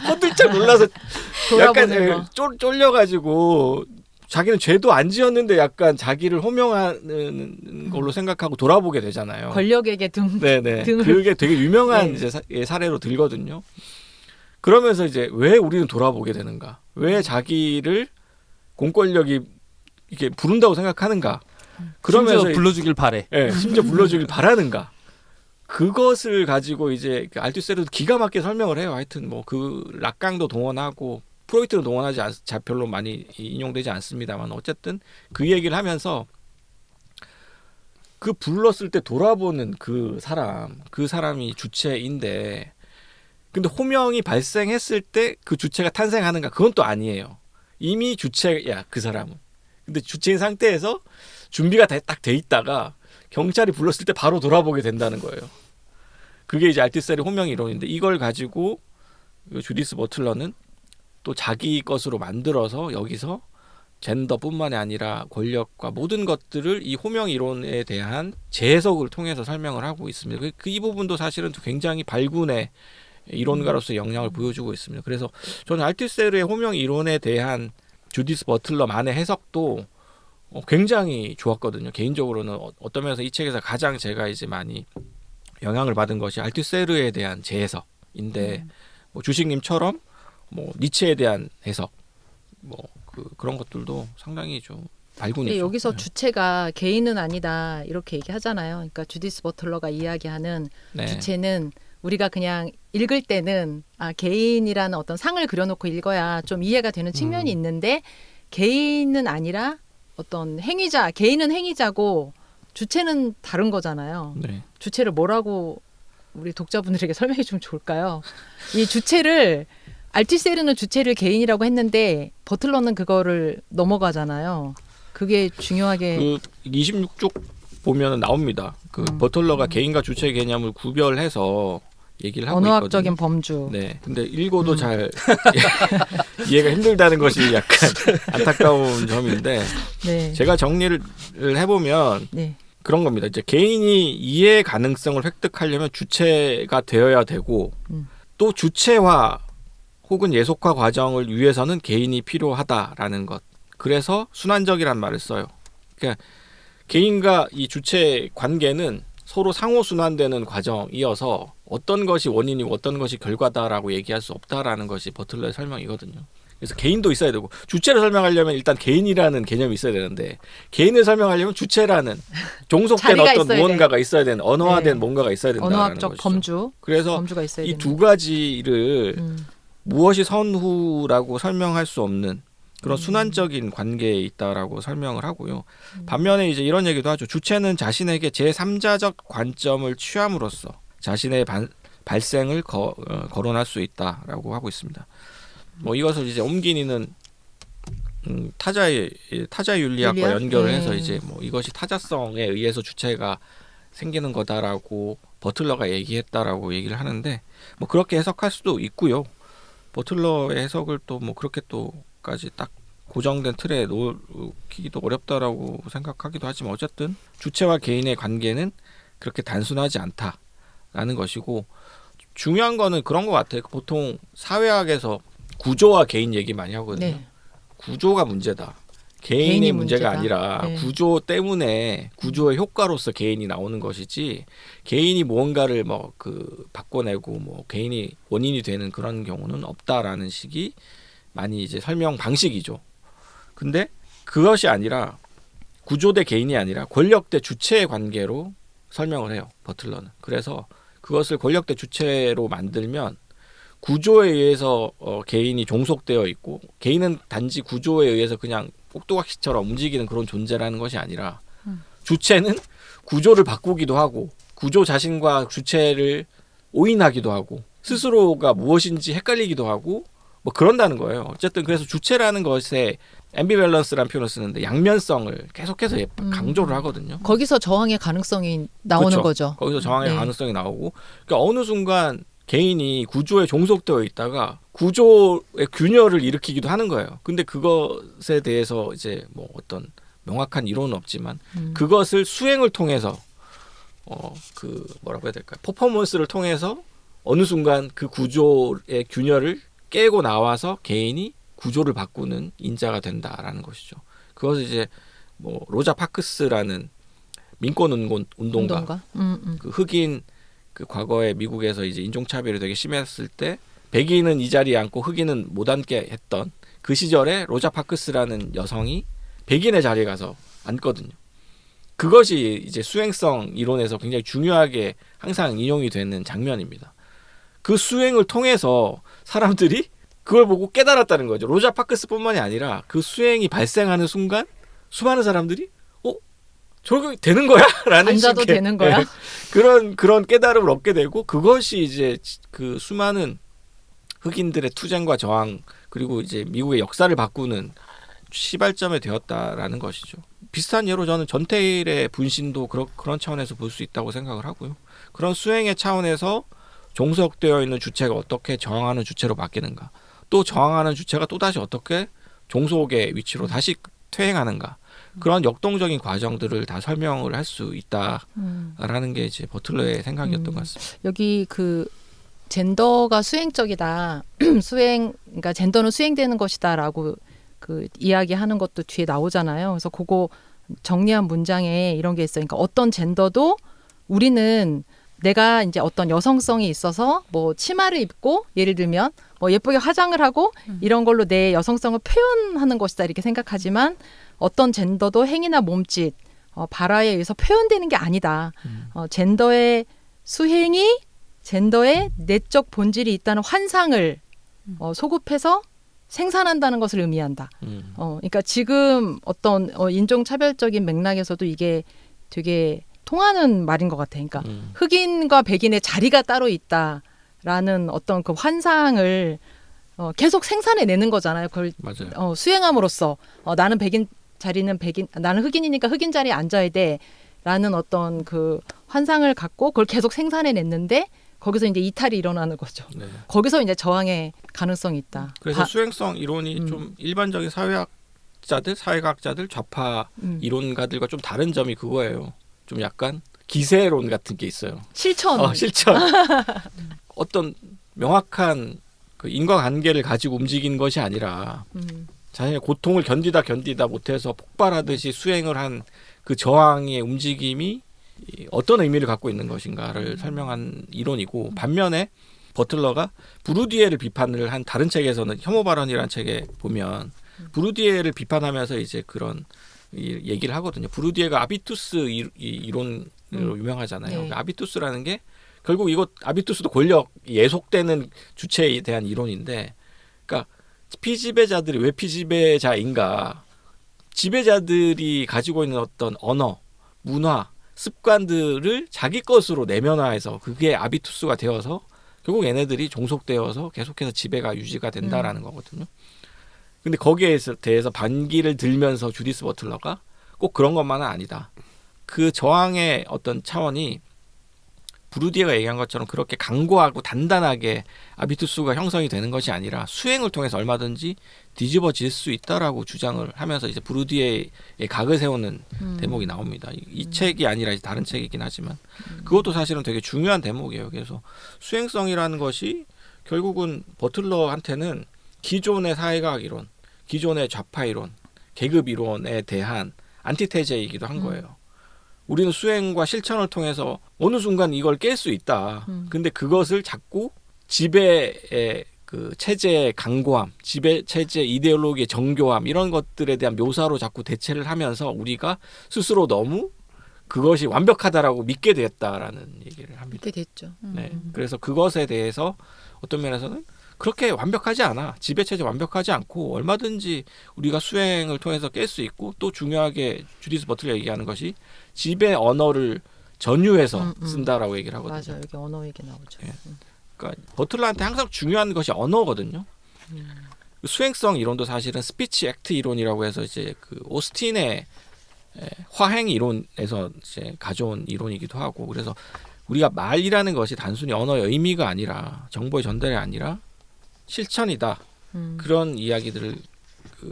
[SPEAKER 1] 허들짝 놀라서 약간 쫄려가지고 자기는 죄도 안 지었는데 약간 자기를 호명하는 걸로 생각하고 돌아보게 되잖아요.
[SPEAKER 3] 권력에게
[SPEAKER 1] 네네. 그게 되게 유명한 이제 사례로 들거든요. 그러면서 이제 왜 우리는 돌아보게 되는가? 왜 자기를 공권력이 이렇게 부른다고 생각하는가? 그러면서
[SPEAKER 4] 심지어 불러주길 바래.
[SPEAKER 1] 네, 심지어 불러주길 바라는가? 그것을 가지고 이제 알투세르도 기가 막히게 설명을 해요. 하여튼 뭐 그 락강도 동원하고 프로이트는 동원하지 별로 많이 인용되지 않습니다만 어쨌든 그 얘기를 하면서 그 불렀을 때 돌아보는 그 사람이 주체인데 근데 호명이 발생했을 때 그 주체가 탄생하는가? 그건 또 아니에요. 이미 주체야 그 사람은. 근데 주체인 상태에서 준비가 딱 돼 있다가 경찰이 불렀을 때 바로 돌아보게 된다는 거예요. 그게 이제 알티셀의 호명 이론인데 이걸 가지고 주디스 버틀러는 또 자기 것으로 만들어서 여기서 젠더뿐만이 아니라 권력과 모든 것들을 이 호명 이론에 대한 재해석을 통해서 설명을 하고 있습니다. 이 부분도 사실은 굉장히 발군의 이론가로서 영향을 보여주고 있습니다. 그래서 저는 알티셀의 호명 이론에 대한 주디스 버틀러만의 해석도 굉장히 좋았거든요. 개인적으로는 어떤 면에서 이 책에서 가장 제가 이제 많이 영향을 받은 것이 알티세르에 대한 재해석인데 뭐 주식님처럼 뭐 니체에 대한 해석 그런 것들도 상당히 좀 발군이죠.
[SPEAKER 3] 여기서
[SPEAKER 1] 네.
[SPEAKER 3] 주체가 개인은 아니다 이렇게 얘기하잖아요. 그러니까 주디스 버틀러가 이야기하는
[SPEAKER 1] 네.
[SPEAKER 3] 주체는 우리가 그냥 읽을 때는 개인이라는 어떤 상을 그려놓고 읽어야 좀 이해가 되는 측면이 있는데 개인은 아니라 어떤 행위자, 개인은 행위자고 주체는 다른 거잖아요.
[SPEAKER 1] 네.
[SPEAKER 3] 주체를 뭐라고 우리 독자분들에게 설명해 주면 좋을까요? 이 주체를 알티세르는 주체를 개인이라고 했는데 버틀러는 그거를 넘어가잖아요. 그게 중요하게
[SPEAKER 1] 그 26쪽 보면 나옵니다. 그 버틀러가 개인과 주체 개념을 구별해서 얘기를 하고
[SPEAKER 3] 언어학적인
[SPEAKER 1] 있거든요.
[SPEAKER 3] 범주.
[SPEAKER 1] 네. 근데 읽어도 잘 이해가 힘들다는 것이 약간 안타까운 점인데
[SPEAKER 3] 네.
[SPEAKER 1] 제가 정리를 해보면
[SPEAKER 3] 네.
[SPEAKER 1] 그런 겁니다. 이제 개인이 이해 가능성을 획득하려면 주체가 되어야 되고 또 주체화 혹은 예속화 과정을 위해서는 개인이 필요하다라는 것. 그래서 순환적이란 말을 써요. 그러니까 개인과 이 주체 관계는 서로 상호 순환되는 과정이어서 어떤 것이 원인이고 어떤 것이 결과다라고 얘기할 수 없다라는 것이 버틀러의 설명이거든요. 그래서 개인도 있어야 되고 주체를 설명하려면 일단 개인이라는 개념이 있어야 되는데 개인을 설명하려면 주체라는 종속된 어떤 무언가가 있어야 되는 언어화된 뭔가가 있어야 된다는
[SPEAKER 3] 언어학적
[SPEAKER 1] 것이죠.
[SPEAKER 3] 범주.
[SPEAKER 1] 그래서
[SPEAKER 3] 범주가 있어야
[SPEAKER 1] 이 두 가지를 무엇이 선후라고 설명할 수 없는 그런 순환적인 관계에 있다라고 설명을 하고요. 반면에 이제 이런 얘기도 하죠. 주체는 자신에게 제3자적 관점을 취함으로써 자신의 발생을 거론할 수 있다라고 하고 있습니다. 뭐 이것을 이제 옴기니는 타자 윤리학과
[SPEAKER 3] 윤리학?
[SPEAKER 1] 연결을 해서 이제 뭐 이것이 타자성에 의해서 주체가 생기는 거다라고 버틀러가 얘기했다라고 얘기를 하는데 뭐 그렇게 해석할 수도 있고요. 버틀러의 해석을 또 뭐 그렇게 또까지 딱 고정된 틀에 놓기도 어렵다라고 생각하기도 하지만 어쨌든 주체와 개인의 관계는 그렇게 단순하지 않다라는 것이고 중요한 거는 그런 것 같아요. 보통 사회학에서 구조와 개인 얘기 많이 하거든요.
[SPEAKER 3] 네.
[SPEAKER 1] 구조가 문제다. 개인의 문제가 아니라
[SPEAKER 3] 네.
[SPEAKER 1] 구조 때문에 구조의 효과로서 개인이 나오는 것이지 개인이 무언가를 바꿔내고 개인이 원인이 되는 그런 경우는 없다라는 식이 많이 이제 설명 방식이죠. 근데 그것이 아니라 구조 대 개인이 아니라 권력 대 주체의 관계로 설명을 해요. 버틀러는. 그래서 그것을 권력 대 주체로 만들면 구조에 의해서 개인이 종속되어 있고 개인은 단지 구조에 의해서 그냥 꼭두각시처럼 움직이는 그런 존재라는 것이 아니라 주체는 구조를 바꾸기도 하고 구조 자신과 주체를 오인하기도 하고 스스로가 무엇인지 헷갈리기도 하고 뭐 그런다는 거예요. 어쨌든 그래서 주체라는 것에 앰비밸런스라는 표현을 쓰는데 양면성을 계속해서 강조를 하거든요.
[SPEAKER 3] 거기서 저항의 가능성이 나오는
[SPEAKER 1] 그렇죠.
[SPEAKER 3] 거죠.
[SPEAKER 1] 거기서 저항의 가능성이 나오고 그러니까 어느 순간 개인이 구조에 종속되어 있다가 구조의 균열을 일으키기도 하는 거예요. 근데 그것에 대해서 이제 뭐 어떤 명확한 이론은 없지만 그것을 수행을 통해서 뭐라고 해야 될까요? 퍼포먼스를 통해서 어느 순간 그 구조의 균열을 깨고 나와서 개인이 구조를 바꾸는 인자가 된다라는 것이죠. 그것을 이제 뭐 로자 파크스라는 민권 운동가. 그 흑인 그 과거에 미국에서 이제 인종차별이 되게 심했을 때 백인은 이 자리에 앉고 흑인은 못 앉게 했던 그 시절에 로자 파크스라는 여성이 백인의 자리에 가서 앉거든요. 그것이 이제 수행성 이론에서 굉장히 중요하게 항상 인용이 되는 장면입니다. 그 수행을 통해서 사람들이 그걸 보고 깨달았다는 거죠. 로자 파크스뿐만이 아니라 그 수행이 발생하는 순간 수많은 사람들이 저거 되는 거야라는
[SPEAKER 3] 앉아도
[SPEAKER 1] 식의
[SPEAKER 3] 되는 거야?
[SPEAKER 1] 네, 그런 깨달음을 얻게 되고 그것이 이제 그 수많은 흑인들의 투쟁과 저항 그리고 이제 미국의 역사를 바꾸는 시발점이 되었다라는 것이죠. 비슷한 예로 저는 전태일의 분신도 그런 차원에서 볼 수 있다고 생각을 하고요. 그런 수행의 차원에서 종속되어 있는 주체가 어떻게 저항하는 주체로 바뀌는가, 또 저항하는 주체가 또다시 어떻게 종속의 위치로 다시 퇴행하는가, 그런 역동적인 과정들을 다 설명을 할 수 있다라는 게 이제 버틀러의 생각이었던 것 같습니다.
[SPEAKER 3] 여기 그 젠더가 수행적이다. 그러니까 젠더는 수행되는 것이다라고 그 이야기하는 것도 뒤에 나오잖아요. 그래서 그거 정리한 문장에 이런 게 있어요. 그러니까 어떤 젠더도 우리는 내가 이제 어떤 여성성이 있어서 뭐 치마를 입고 예를 들면 뭐 예쁘게 화장을 하고 이런 걸로 내 여성성을 표현하는 것이다 이렇게 생각하지만 어떤 젠더도 행위나 몸짓, 발화에 의해서 표현되는 게 아니다. 젠더의 수행이 젠더의 내적 본질이 있다는 환상을 소급해서 생산한다는 것을 의미한다. 그러니까 지금 어떤 인종차별적인 맥락에서도 이게 되게 통하는 말인 것 같아. 그러니까 흑인과 백인의 자리가 따로 있다라는 어떤 그 환상을 계속 생산해내는 거잖아요. 그걸
[SPEAKER 1] 맞아요.
[SPEAKER 3] 수행함으로써 나는 백인 자리는 나는 흑인이니까 흑인 자리에 앉아야 돼라는 어떤 그 환상을 갖고 그걸 계속 생산해냈는데 거기서 이제 이탈이 일어나는 거죠.
[SPEAKER 1] 네.
[SPEAKER 3] 거기서 이제 저항의 가능성이 있다.
[SPEAKER 1] 그래서 수행성 이론이 좀 일반적인 사회학자들, 좌파 이론가들과 좀 다른 점이 그거예요. 좀 약간 기세론 같은 게 있어요.
[SPEAKER 3] 실천.
[SPEAKER 1] 실천. 어떤 명확한 그 인과관계를 가지고 움직이는 것이 아니라 자신의 고통을 견디다 못해서 폭발하듯이 수행을 한 그 저항의 움직임이 어떤 의미를 갖고 있는 것인가를 설명한 이론이고, 반면에 버틀러가 부르디에를 비판을 한 다른 책에서는 혐오 발언이라는 책에 보면 부르디에를 비판하면서 이제 그런 얘기를 하거든요. 부르디에가 아비투스 이론으로 유명하잖아요.
[SPEAKER 3] 네.
[SPEAKER 1] 그러니까 아비투스라는 게 결국 이거 아비투스도 권력 예속되는 주체에 대한 이론인데, 그러니까 피지배자들이 왜 피지배자인가? 지배자들이 가지고 있는 어떤 언어, 문화, 습관들을 자기 것으로 내면화해서 그게 아비투스가 되어서 결국 얘네들이 종속되어서 계속해서 지배가 유지가 된다라는 거거든요. 근데 거기에 대해서 반기를 들면서 주디스 버틀러가 꼭 그런 것만은 아니다. 그 저항의 어떤 차원이 브루디에가 얘기한 것처럼 그렇게 강고하고 단단하게 아비투스가 형성이 되는 것이 아니라 수행을 통해서 얼마든지 뒤집어질 수 있다라고 주장을 하면서 이제 브루디에의 각을 세우는 대목이 나옵니다. 이 책이 아니라 이제 다른 책이긴 하지만 그것도 사실은 되게 중요한 대목이에요. 그래서 수행성이라는 것이 결국은 버틀러한테는 기존의 사회과학 이론, 기존의 좌파 이론, 계급 이론에 대한 안티테제이기도 한 거예요. 우리는 수행과 실천을 통해서 어느 순간 이걸 깰 수 있다. 근데 그것을 자꾸 지배의 그 체제의 강고함, 지배 체제 이데올로기의 정교함 이런 것들에 대한 묘사로 자꾸 대체를 하면서 우리가 스스로 너무 그것이 완벽하다라고 믿게 됐다라는 얘기를 합니다.
[SPEAKER 3] 믿게 됐죠.
[SPEAKER 1] 네, 그래서 그것에 대해서 어떤 면에서는 그렇게 완벽하지 않아. 지배체제 완벽하지 않고 얼마든지 우리가 수행을 통해서 깰 수 있고, 또 중요하게 주디스 버틀러 얘기하는 것이 지배 언어를 전유해서 쓴다라고 얘기를 하거든요.
[SPEAKER 3] 맞아요. 여기 언어 얘기 나오죠.
[SPEAKER 1] 네. 그러니까 버틀러한테 항상 중요한 것이 언어거든요. 수행성 이론도 사실은 스피치 액트 이론이라고 해서 이제 그 오스틴의 화행 이론에서 이제 가져온 이론이기도 하고, 그래서 우리가 말이라는 것이 단순히 언어의 의미가 아니라 정보의 전달이 아니라 실천이다. 그런 이야기들을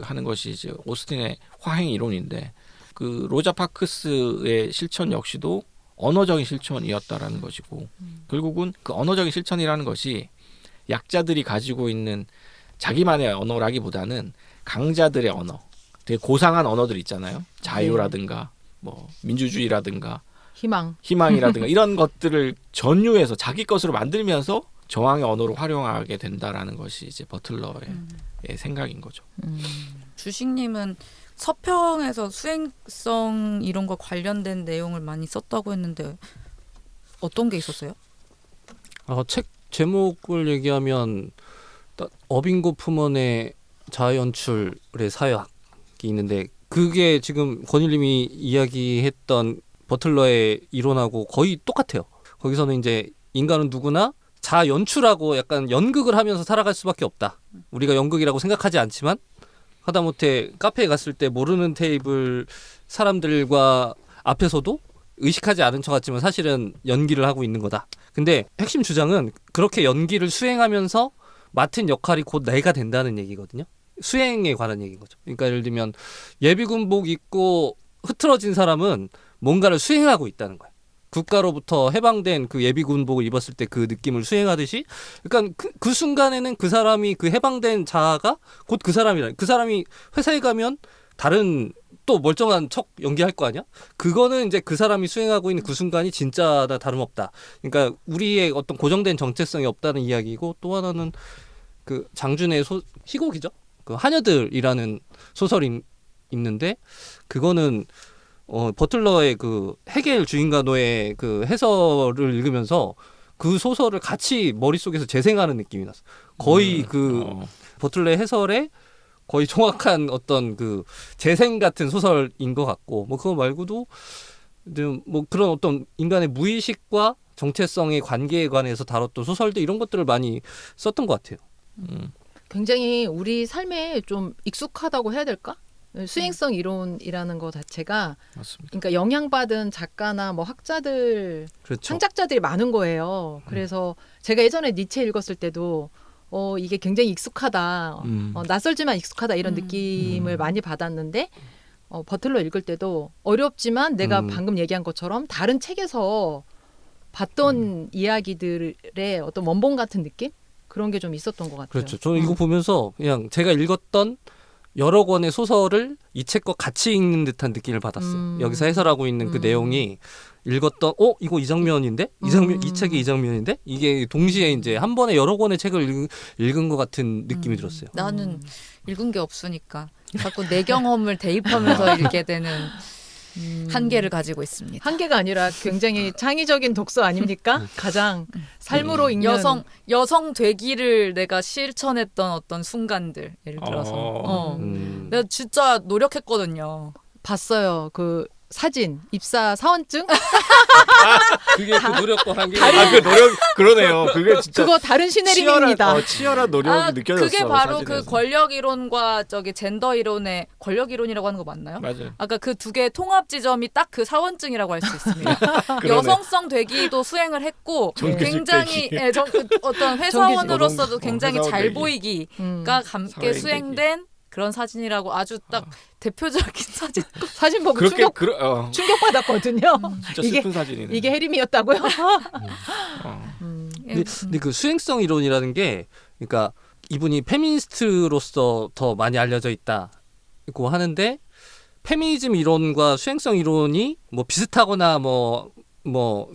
[SPEAKER 1] 하는 것이 이제 오스틴의 화행 이론인데, 그 로자 파크스의 실천 역시도 언어적인 실천이었다라는 것이고, 결국은 그 언어적인 실천이라는 것이 약자들이 가지고 있는 자기만의 언어라기보다는 강자들의 언어, 되게 고상한 언어들 있잖아요. 자유라든가 뭐 민주주의라든가 희망이라든가 이런 것들을 전유해서 자기 것으로 만들면서 저항의 언어로 활용하게 된다라는 것이 이제 버틀러의 생각인 거죠.
[SPEAKER 2] 주식님은 서평에서 수행성 이런 거 관련된 내용을 많이 썼다고 했는데 어떤 게 있었어요?
[SPEAKER 4] 책 제목을 얘기하면 어빙고 푸먼의 자아연출의 사회학이 있는데, 그게 지금 권일님이 이야기했던 버틀러의 이론하고 거의 똑같아요. 거기서는 이제 인간은 누구나 자아 연출하고 약간 연극을 하면서 살아갈 수밖에 없다. 우리가 연극이라고 생각하지 않지만 하다못해 카페에 갔을 때 모르는 테이블 사람들과 앞에서도 의식하지 않은 척 같지만 사실은 연기를 하고 있는 거다. 근데 핵심 주장은 그렇게 연기를 수행하면서 맡은 역할이 곧 내가 된다는 얘기거든요. 수행에 관한 얘기인 거죠. 그러니까 예를 들면 예비군복 입고 흐트러진 사람은 뭔가를 수행하고 있다는 거예요. 국가로부터 해방된 그 예비군복을 입었을 때 그 느낌을 수행하듯이, 그러니까 그 순간에는 그 사람이 그 해방된 자아가 곧 그 사람이라. 그 사람이 회사에 가면 다른 또 멀쩡한 척 연기할 거 아니야? 그거는 이제 그 사람이 수행하고 있는 그 순간이 진짜나 다름없다. 그러니까 우리의 어떤 고정된 정체성이 없다는 이야기고, 또 하나는 그 장준의 희곡이죠. 그 하녀들이라는 소설이 있는데 그거는 버틀러의 그 헤겔 주인과노의 그 해설을 읽으면서 그 소설을 같이 머릿속에서 재생하는 느낌이 났어. 거의 버틀러의 해설에 거의 정확한 어떤 그 재생 같은 소설인 것 같고, 뭐 그거 말고도 뭐 그런 어떤 인간의 무의식과 정체성의 관계에 관해서 다뤘던 소설들, 이런 것들을 많이 썼던 것 같아요.
[SPEAKER 3] 굉장히 우리 삶에 좀 익숙하다고 해야 될까? 수행성 이론이라는 것 자체가,
[SPEAKER 1] 맞습니다.
[SPEAKER 3] 그러니까 영향받은 작가나 뭐 학자들,
[SPEAKER 4] 그렇죠.
[SPEAKER 3] 창작자들이 많은 거예요. 그래서 제가 예전에 니체 읽었을 때도 이게 굉장히 익숙하다, 낯설지만 익숙하다 이런 느낌을 많이 받았는데, 버틀러 읽을 때도 어렵지만 내가 방금 얘기한 것처럼 다른 책에서 봤던 이야기들의 어떤 원본 같은 느낌? 그런 게 좀 있었던 것 같아요.
[SPEAKER 4] 그렇죠. 저는 이거 보면서 그냥 제가 읽었던 여러 권의 소설을 이 책과 같이 읽는 듯한 느낌을 받았어요. 여기서 해설하고 있는 그 내용이 읽었던 이거 이 장면인데? 이 책이 이 장면인데? 이게 동시에 이제 한 번에 여러 권의 책을 읽은 것 같은 느낌이 들었어요.
[SPEAKER 2] 나는 읽은 게 없으니까 자꾸 내 경험을 대입하면서 읽게 되는 한계를 가지고 있습니다.
[SPEAKER 3] 한계가 아니라 굉장히 창의적인 독서 아닙니까? 가장 삶으로 읽는
[SPEAKER 2] 여성 되기를 내가 실천했던 어떤 순간들, 예를 들어서 내가 진짜 노력했거든요.
[SPEAKER 3] 봤어요. 그 사진, 입사 사원증?
[SPEAKER 4] 그게 그 노력과 한계.
[SPEAKER 1] 그 노력 그러네요. 그게 진짜
[SPEAKER 3] 그거 다른 시네림입니다.
[SPEAKER 1] 치열한 노력이 느껴졌어.
[SPEAKER 2] 그게 바로
[SPEAKER 1] 사진에서.
[SPEAKER 2] 그 권력 이론과 저기 젠더 이론의 권력 이론이라고 하는 거 맞나요?
[SPEAKER 1] 맞아요.
[SPEAKER 2] 아까 그 두 개의 통합 지점이 딱 그 사원증이라고 할 수 있습니다. 여성성 되기도 수행을 했고 굉장히 어떤 회사원으로서도 굉장히
[SPEAKER 1] 회사원
[SPEAKER 2] 잘
[SPEAKER 1] 되기.
[SPEAKER 2] 보이기가 함께
[SPEAKER 1] 사회인
[SPEAKER 2] 수행된 그런 사진이라고 아주 딱 대표적인 사진.
[SPEAKER 3] 사진 보고
[SPEAKER 1] 그렇게
[SPEAKER 3] 충격받았거든요.
[SPEAKER 1] 진짜 슬픈 사진이네.
[SPEAKER 3] 이게 해림이었다고요?
[SPEAKER 4] 근데 그 수행성 이론이라는 게, 그러니까 이분이 페미니스트로서 더 많이 알려져 있다고 하는데, 페미니즘 이론과 수행성 이론이 뭐 비슷하거나 뭐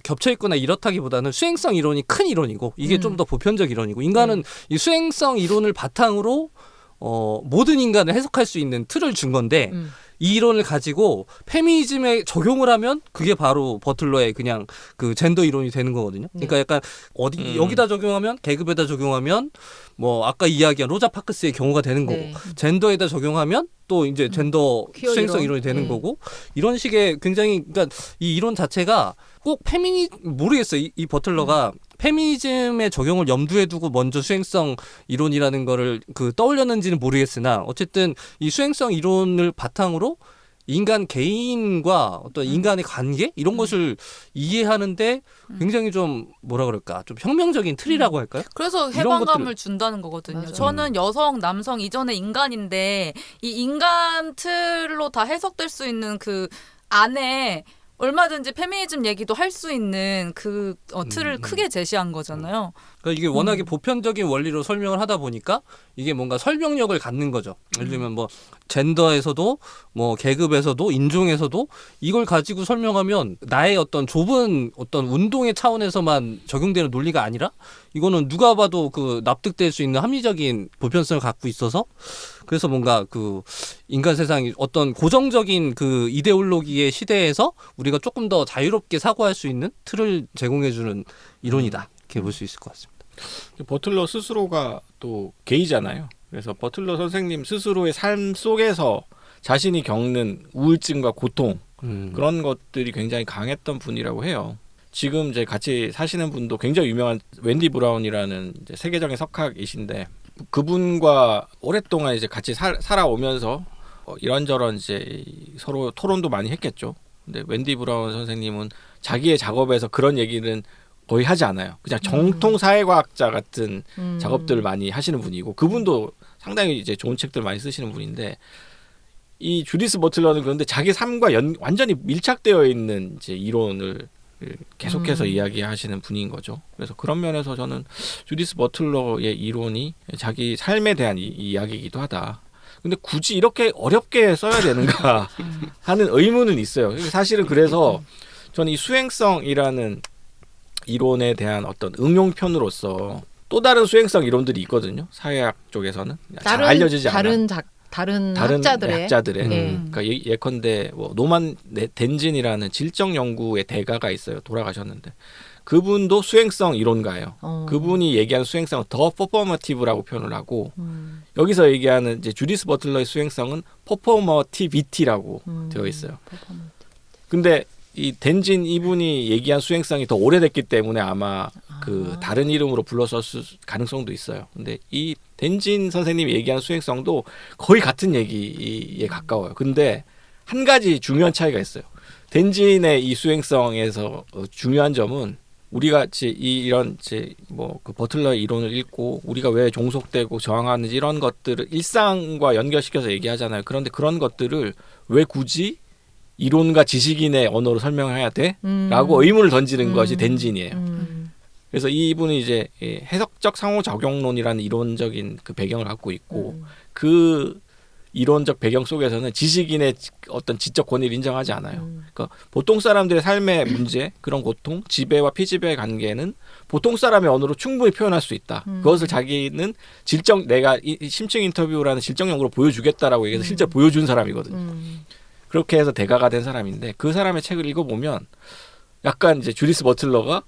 [SPEAKER 4] 겹쳐 있거나 이렇다기보다는 수행성 이론이 큰 이론이고, 이게 좀 더 보편적 이론이고, 인간은 이 수행성 이론을 바탕으로 모든 인간을 해석할 수 있는 틀을 준 건데, 이 이론을 가지고 페미니즘에 적용을 하면 그게 바로 버틀러의 그냥 그 젠더 이론이 되는 거거든요. 그러니까 약간 여기다 적용하면, 계급에다 적용하면 뭐 아까 이야기한 로자 파크스의 경우가 되는 거고, 젠더에다 적용하면 또 이제 젠더 수행성 이론이 되는 거고, 이런 식의 굉장히, 그러니까 이 이론 자체가 꼭 모르겠어요. 이 버틀러가 페미니즘의 적용을 염두에 두고 먼저 수행성 이론이라는 거를 떠올렸는지는 모르겠으나, 어쨌든 이 수행성 이론을 바탕으로 인간 개인과 어떤 인간의 관계 이런 것을 이해하는데 굉장히 좀 뭐라 그럴까, 좀 혁명적인 틀이라고 할까요?
[SPEAKER 2] 그래서 해방감을 준다는 거거든요.
[SPEAKER 3] 맞아요.
[SPEAKER 2] 저는 여성, 남성 이전의 인간인데 이 인간 틀로 다 해석될 수 있는 그 안에 얼마든지 페미니즘 얘기도 할 수 있는 그 틀을 크게 제시한 거잖아요.
[SPEAKER 4] 그러니까 이게 워낙에 보편적인 원리로 설명을 하다 보니까 이게 뭔가 설명력을 갖는 거죠. 예를 들면 뭐 젠더에서도 뭐 계급에서도 인종에서도 이걸 가지고 설명하면 나의 어떤 좁은 어떤 운동의 차원에서만 적용되는 논리가 아니라, 이거는 누가 봐도 그 납득될 수 있는 합리적인 보편성을 갖고 있어서, 그래서 뭔가 그 인간 세상이 어떤 고정적인 그 이데올로기의 시대에서 우리가 조금 더 자유롭게 사고할 수 있는 틀을 제공해주는 이론이다, 이렇게 볼 수 있을 것 같습니다.
[SPEAKER 1] 버틀러 스스로가 또 게이잖아요. 그래서 버틀러 선생님 스스로의 삶 속에서 자신이 겪는 우울증과 고통
[SPEAKER 4] 음.
[SPEAKER 1] 그런 것들이 굉장히 강했던 분이라고 해요. 지금 이제 같이 사시는 분도 굉장히 유명한 웬디 브라운이라는 이제 세계적인 석학이신데 그분과 오랫동안 이제 같이 살아오면서 이런저런 이제 서로 토론도 많이 했겠죠. 근데 웬디 브라운 선생님은 자기의 작업에서 그런 얘기는 거의 하지 않아요. 그냥 정통 사회과학자 같은 작업들을 많이 하시는 분이고 그분도 상당히 이제 좋은 책들 많이 쓰시는 분인데 이 주디스 버틀러는 그런데 자기 삶과 완전히 밀착되어 있는 이제 이론을 계속해서 이야기하시는 분인 거죠. 그래서 그런 면에서 저는 주디스 버틀러의 이론이 자기 삶에 대한 이야기이기도 하다. 근데 굳이 이렇게 어렵게 써야 되는가 하는 의문은 있어요. 사실은 그래서 저는 이 수행성이라는 이론에 대한 어떤 응용편으로서 또 다른 수행성 이론들이 있거든요. 사회학 쪽에서는 잘 알려지지 않아.
[SPEAKER 3] 다른
[SPEAKER 1] 학자들의
[SPEAKER 3] 예.
[SPEAKER 1] 그러니까 예컨대 뭐 노만 덴진이라는 질적 연구의 대가가 있어요. 돌아가셨는데 그분도 수행성 이론가예요. 그분이 얘기한 수행성은 더 퍼포머티브라고 표현을 하고 여기서 얘기하는 이제 주디스 버틀러의 수행성은 퍼포머티비티라고 되어 있어요. 근데 이 덴진 이분이 얘기한 수행성이 더 오래됐기 때문에 아마 그 다른 이름으로 불렀을 가능성도 있어요. 근데 이 덴진 선생님이 얘기한 수행성도 거의 같은 얘기에 가까워요. 근데 한 가지 중요한 차이가 있어요. 덴진의 이 수행성에서 중요한 점은 우리가 이런 이제 뭐 그 버틀러의 이론을 읽고 우리가 왜 종속되고 저항하는지 이런 것들을 일상과 연결시켜서 얘기하잖아요. 그런데 그런 것들을 왜 굳이 이론과 지식인의 언어로 설명해야 돼? 라고 의문을 던지는 것이 덴진이에요. 그래서 이분은 이제 해석적 상호작용론이라는 이론적인 그 배경을 갖고 있고 그 이론적 배경 속에서는 지식인의 어떤 지적 권위를 인정하지 않아요. 그러니까 보통 사람들의 삶의 문제, 그런 고통, 지배와 피지배의 관계는 보통 사람의 언어로 충분히 표현할 수 있다. 그것을 자기는 내가 이 심층 인터뷰라는 질적 연구로 보여주겠다라고 얘기해서 실제 보여준 사람이거든요. 그렇게 해서 대가가 된 사람인데 그 사람의 책을 읽어보면 약간 이제 주디스 버틀러가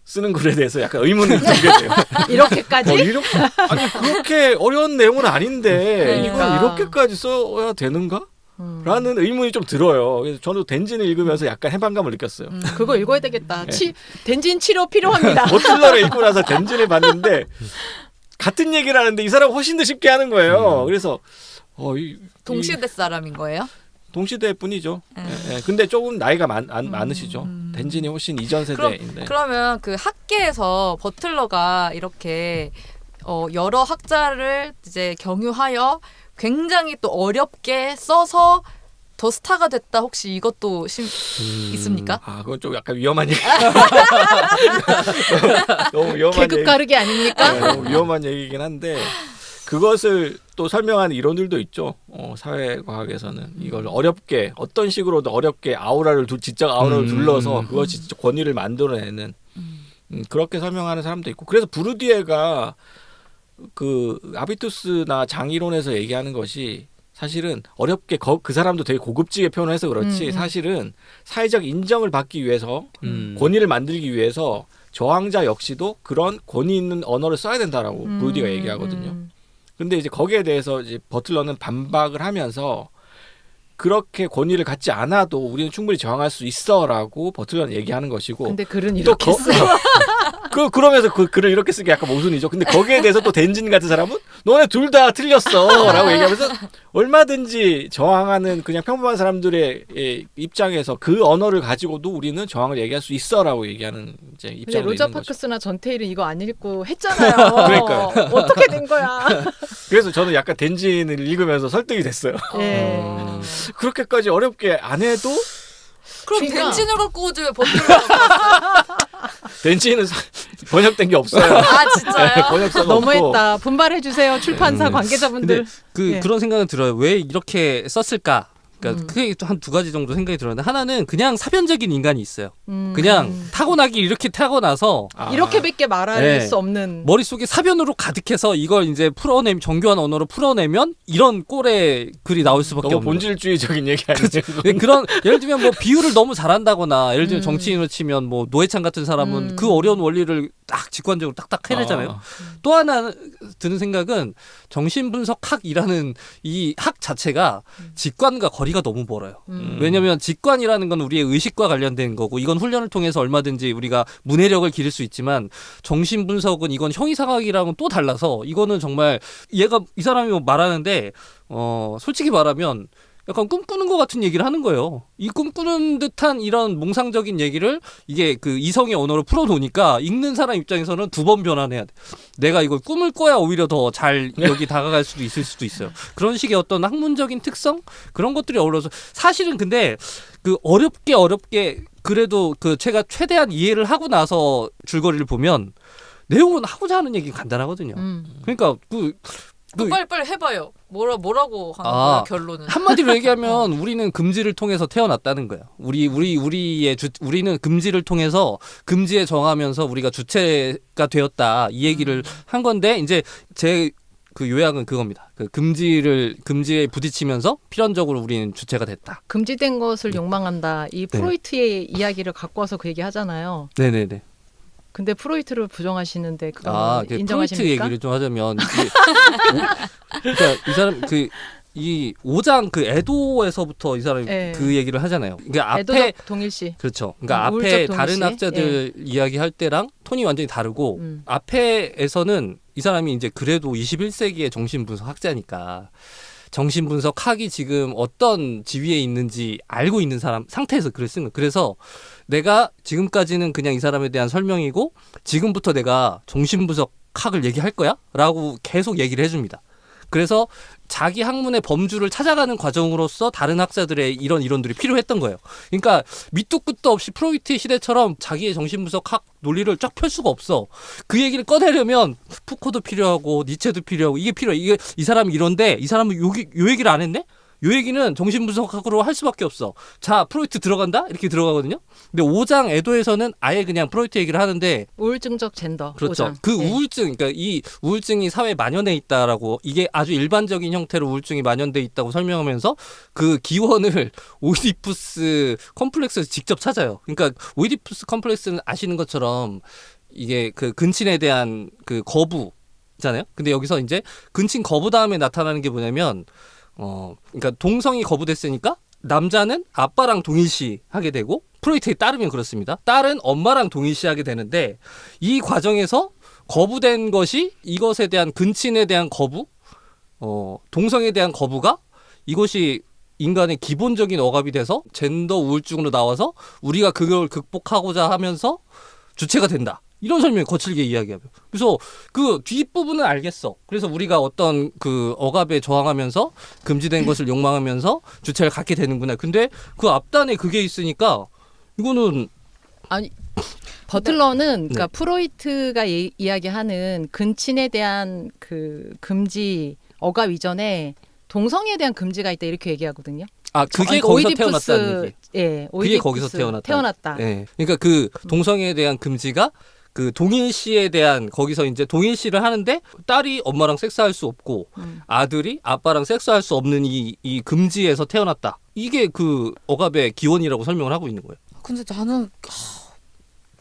[SPEAKER 1] 쓰는 글에 대해서 약간 의문을 들게 돼요.
[SPEAKER 3] 이렇게까지?
[SPEAKER 1] 아니 그렇게 어려운 내용은 아닌데 이걸
[SPEAKER 3] 그러니까.
[SPEAKER 1] 이렇게까지 써야 되는가? 라는 의문이 좀 들어요. 그래서 저는 덴진을 읽으면서 약간 해방감을 느꼈어요.
[SPEAKER 3] 그거 읽어야 되겠다.
[SPEAKER 1] 네.
[SPEAKER 3] 덴진 치료 필요합니다.
[SPEAKER 1] 버틀러를 읽고 나서 덴진을 봤는데 같은 얘기를 하는데 이 사람은 훨씬 더 쉽게 하는 거예요. 그래서
[SPEAKER 2] 동시대 사람인 거예요?
[SPEAKER 1] 동시대 뿐이죠. 예. 근데 조금 나이가 많으시죠. 덴진이 훨씬 이전 세대인데.
[SPEAKER 2] 그러면 그 학계에서 버틀러가 이렇게 여러 학자를 이제 경유하여 굉장히 또 어렵게 써서 더 스타가 됐다. 혹시 이것도 있습니까?
[SPEAKER 1] 그건 좀 약간 위험한 얘기. 너무 위험한
[SPEAKER 3] 계급
[SPEAKER 1] 얘기.
[SPEAKER 3] 가르기 아닙니까?
[SPEAKER 1] 네, 너무 위험한 얘기긴 한데 그것을 또 설명하는 이론들도 있죠. 사회과학에서는 이걸 어렵게 어떤 식으로도 어렵게 지적 아우라를 둘러서 그것이 진짜 권위를 만들어내는 그렇게 설명하는 사람도 있고 그래서 부르디에가 그 아비투스나 장이론에서 얘기하는 것이 사실은 어렵게 그 사람도 되게 고급지게 표현해서 그렇지 사실은 사회적 인정을 받기 위해서 권위를 만들기 위해서 저항자 역시도 그런 권위 있는 언어를 써야 된다라고 부르디가 얘기하거든요. 근데 이제 거기에 대해서 이제 버틀러는 반박을 하면서 그렇게 권위를 갖지 않아도 우리는 충분히 저항할 수 있어라고 버틀러는 얘기하는 것이고.
[SPEAKER 3] 근데 글은 이렇게 써.
[SPEAKER 1] 그러면서 그 글을 이렇게 쓰기 약간 모순이죠. 근데 거기에 대해서 또 덴진 같은 사람은 너네 둘 다 틀렸어라고 얘기하면서 얼마든지 저항하는 그냥 평범한 사람들의 입장에서 그 언어를 가지고도 우리는 저항을 얘기할 수 있어라고 얘기하는 이제
[SPEAKER 3] 근데
[SPEAKER 1] 입장도
[SPEAKER 3] 로저
[SPEAKER 1] 있는 거죠.
[SPEAKER 3] 파크스나 전태일은 이거 안 읽고 했잖아요.
[SPEAKER 1] 그러니까요.
[SPEAKER 3] 어떻게 된 거야?
[SPEAKER 1] 그래서 저는 약간 덴진을 읽으면서 설득이 됐어요.
[SPEAKER 3] 예.
[SPEAKER 1] 그렇게까지 어렵게 안 해도
[SPEAKER 2] 그럼
[SPEAKER 3] 그러니까.
[SPEAKER 2] 덴진을 갖고 오지 왜 버틀러가
[SPEAKER 1] 덴진은 번역된 게 없어요.
[SPEAKER 2] 진짜요?
[SPEAKER 1] 번역서가
[SPEAKER 3] 너무했다. 분발해 주세요. 출판사 관계자분들.
[SPEAKER 4] 근데
[SPEAKER 3] 예.
[SPEAKER 4] 그런 생각은 들어요. 왜 이렇게 썼을까? 그러니까 그게 또 한 두 가지 정도 생각이 들었는데 하나는 그냥 사변적인 인간이 있어요. 그냥 타고나기 이렇게 타고나서
[SPEAKER 3] 이렇게밖에 말할
[SPEAKER 4] 네.
[SPEAKER 3] 수 없는.
[SPEAKER 4] 머릿속에 사변으로 가득해서 이걸 이제 정교한 언어로 풀어내면 이런 꼴의 글이 나올 수밖에
[SPEAKER 1] 너무
[SPEAKER 4] 없는 거예요.
[SPEAKER 1] 본질주의적인 얘기 아니에요?
[SPEAKER 4] 네, 그런 예를 들면 뭐 비유를 너무 잘한다거나 예를 들면 정치인으로 치면 뭐 노회찬 같은 사람은 그 어려운 원리를 딱 직관적으로 딱딱 해내잖아요.
[SPEAKER 1] 아.
[SPEAKER 4] 또 하나 드는 생각은 정신분석학이라는 이 학 자체가 직관과 거리가 너무 멀어요. 왜냐하면 직관이라는 건 우리의 의식과 관련된 거고 이건 훈련을 통해서 얼마든지 우리가 문해력을 기를 수 있지만 정신분석은 이건 형이상학이랑은 또 달라서 이거는 정말 얘가 이 사람이 뭐 말하는데 솔직히 말하면 약간 꿈꾸는 것 같은 얘기를 하는 거예요. 이 꿈꾸는 듯한 이런 몽상적인 얘기를 이게 그 이성의 언어로 풀어놓으니까 읽는 사람 입장에서는 두 번 변환해야 돼. 내가 이걸 꿈을 꿔야 오히려 더 잘 여기 다가갈 수도 있을 수도 있어요. 그런 식의 어떤 학문적인 특성 그런 것들이 어우러서 사실은 근데 그 어렵게 그래도 그 제가 최대한 이해를 하고 나서 줄거리를 보면 내용은 하고자 하는 얘기가 간단하거든요. 그러니까
[SPEAKER 2] 빨리 해봐요. 뭐라고 하는 거야 결론은?
[SPEAKER 4] 한마디로 얘기하면 우리는 금지를 통해서 태어났다는 거예요. 우리는 금지를 통해서 금지에 정하면서 우리가 주체가 되었다 이 얘기를 한 건데 이제 제 그 요약은 그겁니다. 그 금지에 부딪히면서 필연적으로 우리는 주체가 됐다.
[SPEAKER 3] 금지된 것을 욕망한다. 이 프로이트의 이야기를 갖고 와서 그 얘기 하잖아요.
[SPEAKER 4] 네네네.
[SPEAKER 3] 근데 프로이트를 부정하시는데 그거
[SPEAKER 4] 그
[SPEAKER 3] 인정하십니까?
[SPEAKER 4] 프로이트 얘기를 좀 하자면 그러니까 이 사람 이 5장 그 애도에서부터 이 사람이 그 얘기를 하잖아요. 그러니까 앞에
[SPEAKER 3] 애도적 동일시.
[SPEAKER 4] 그렇죠. 그러니까 앞에
[SPEAKER 3] 우울적
[SPEAKER 4] 다른
[SPEAKER 3] 동일시.
[SPEAKER 4] 학자들 이야기할 때랑 톤이 완전히 다르고 앞에에서는 이 사람이 이제 그래도 21세기의 정신분석 학자니까 정신분석학이 지금 어떤 지위에 있는지 알고 있는 사람 상태에서 글을 쓴 거예요. 그래서 내가 지금까지는 그냥 이 사람에 대한 설명이고 지금부터 내가 정신분석학을 얘기할 거야? 라고 계속 얘기를 해줍니다. 그래서 자기 학문의 범주를 찾아가는 과정으로서 다른 학자들의 이런 이론들이 필요했던 거예요. 그러니까 밑도 끝도 없이 프로이트의 시대처럼 자기의 정신분석학 논리를 쫙 펼 수가 없어. 그 얘기를 꺼내려면 푸코도 필요하고 니체도 필요하고 이게 필요해. 이게 이 사람이 이런데 이 사람은 요 얘기를 안 했네? 요 얘기는 정신분석학으로 할 수밖에 없어. 자, 프로이트 들어간다? 이렇게 들어가거든요. 근데 5장 애도에서는 아예 그냥 프로이트 얘기를 하는데
[SPEAKER 3] 우울증적 젠더.
[SPEAKER 4] 그렇죠.
[SPEAKER 3] 5장.
[SPEAKER 4] 그 우울증, 그러니까 이 우울증이 사회에 만연해 있다라고 이게 아주 일반적인 형태로 우울증이 만연돼 있다고 설명하면서 그 기원을 오이디푸스 컴플렉스에서 직접 찾아요. 그러니까 오이디푸스 컴플렉스는 아시는 것처럼 이게 그 근친에 대한 그 거부잖아요. 근데 여기서 이제 근친 거부 다음에 나타나는 게 뭐냐면 그러니까 동성이 거부됐으니까 남자는 아빠랑 동일시 하게 되고 프로이트에 따르면 그렇습니다. 딸은 엄마랑 동일시 하게 되는데 이 과정에서 거부된 것이 이것에 대한 근친에 대한 거부, 동성에 대한 거부가 이것이 인간의 기본적인 억압이 돼서 젠더 우울증으로 나와서 우리가 그걸 극복하고자 하면서 주체가 된다. 이런 설명을 거칠게 이야기하고요. 그래서 그 뒷부분은 알겠어. 그래서 우리가 어떤 그 억압에 저항하면서 금지된 것을 욕망하면서 주체를 갖게 되는구나. 근데 그 앞단에 그게 있으니까 이거는
[SPEAKER 3] 아니 버틀러는 그러니까
[SPEAKER 4] 네.
[SPEAKER 3] 프로이트가 이야기하는 근친에 대한 그 금지 억압 이전에 동성에 대한 금지가 있다 이렇게 얘기하거든요.
[SPEAKER 4] 그게
[SPEAKER 3] 그러니까
[SPEAKER 4] 거기서 태어났다는 얘기.
[SPEAKER 3] 예,
[SPEAKER 4] 그게 거기서 태어났다. 예. 그러니까 그 동성에 대한 금지가 그 동일시에 대한 거기서 이제 동일시를 하는데 딸이 엄마랑 섹스할 수 없고 아들이 아빠랑 섹스할 수 없는 이 금지에서 태어났다. 이게 그 억압의 기원이라고 설명을 하고 있는 거예요.
[SPEAKER 2] 근데 나는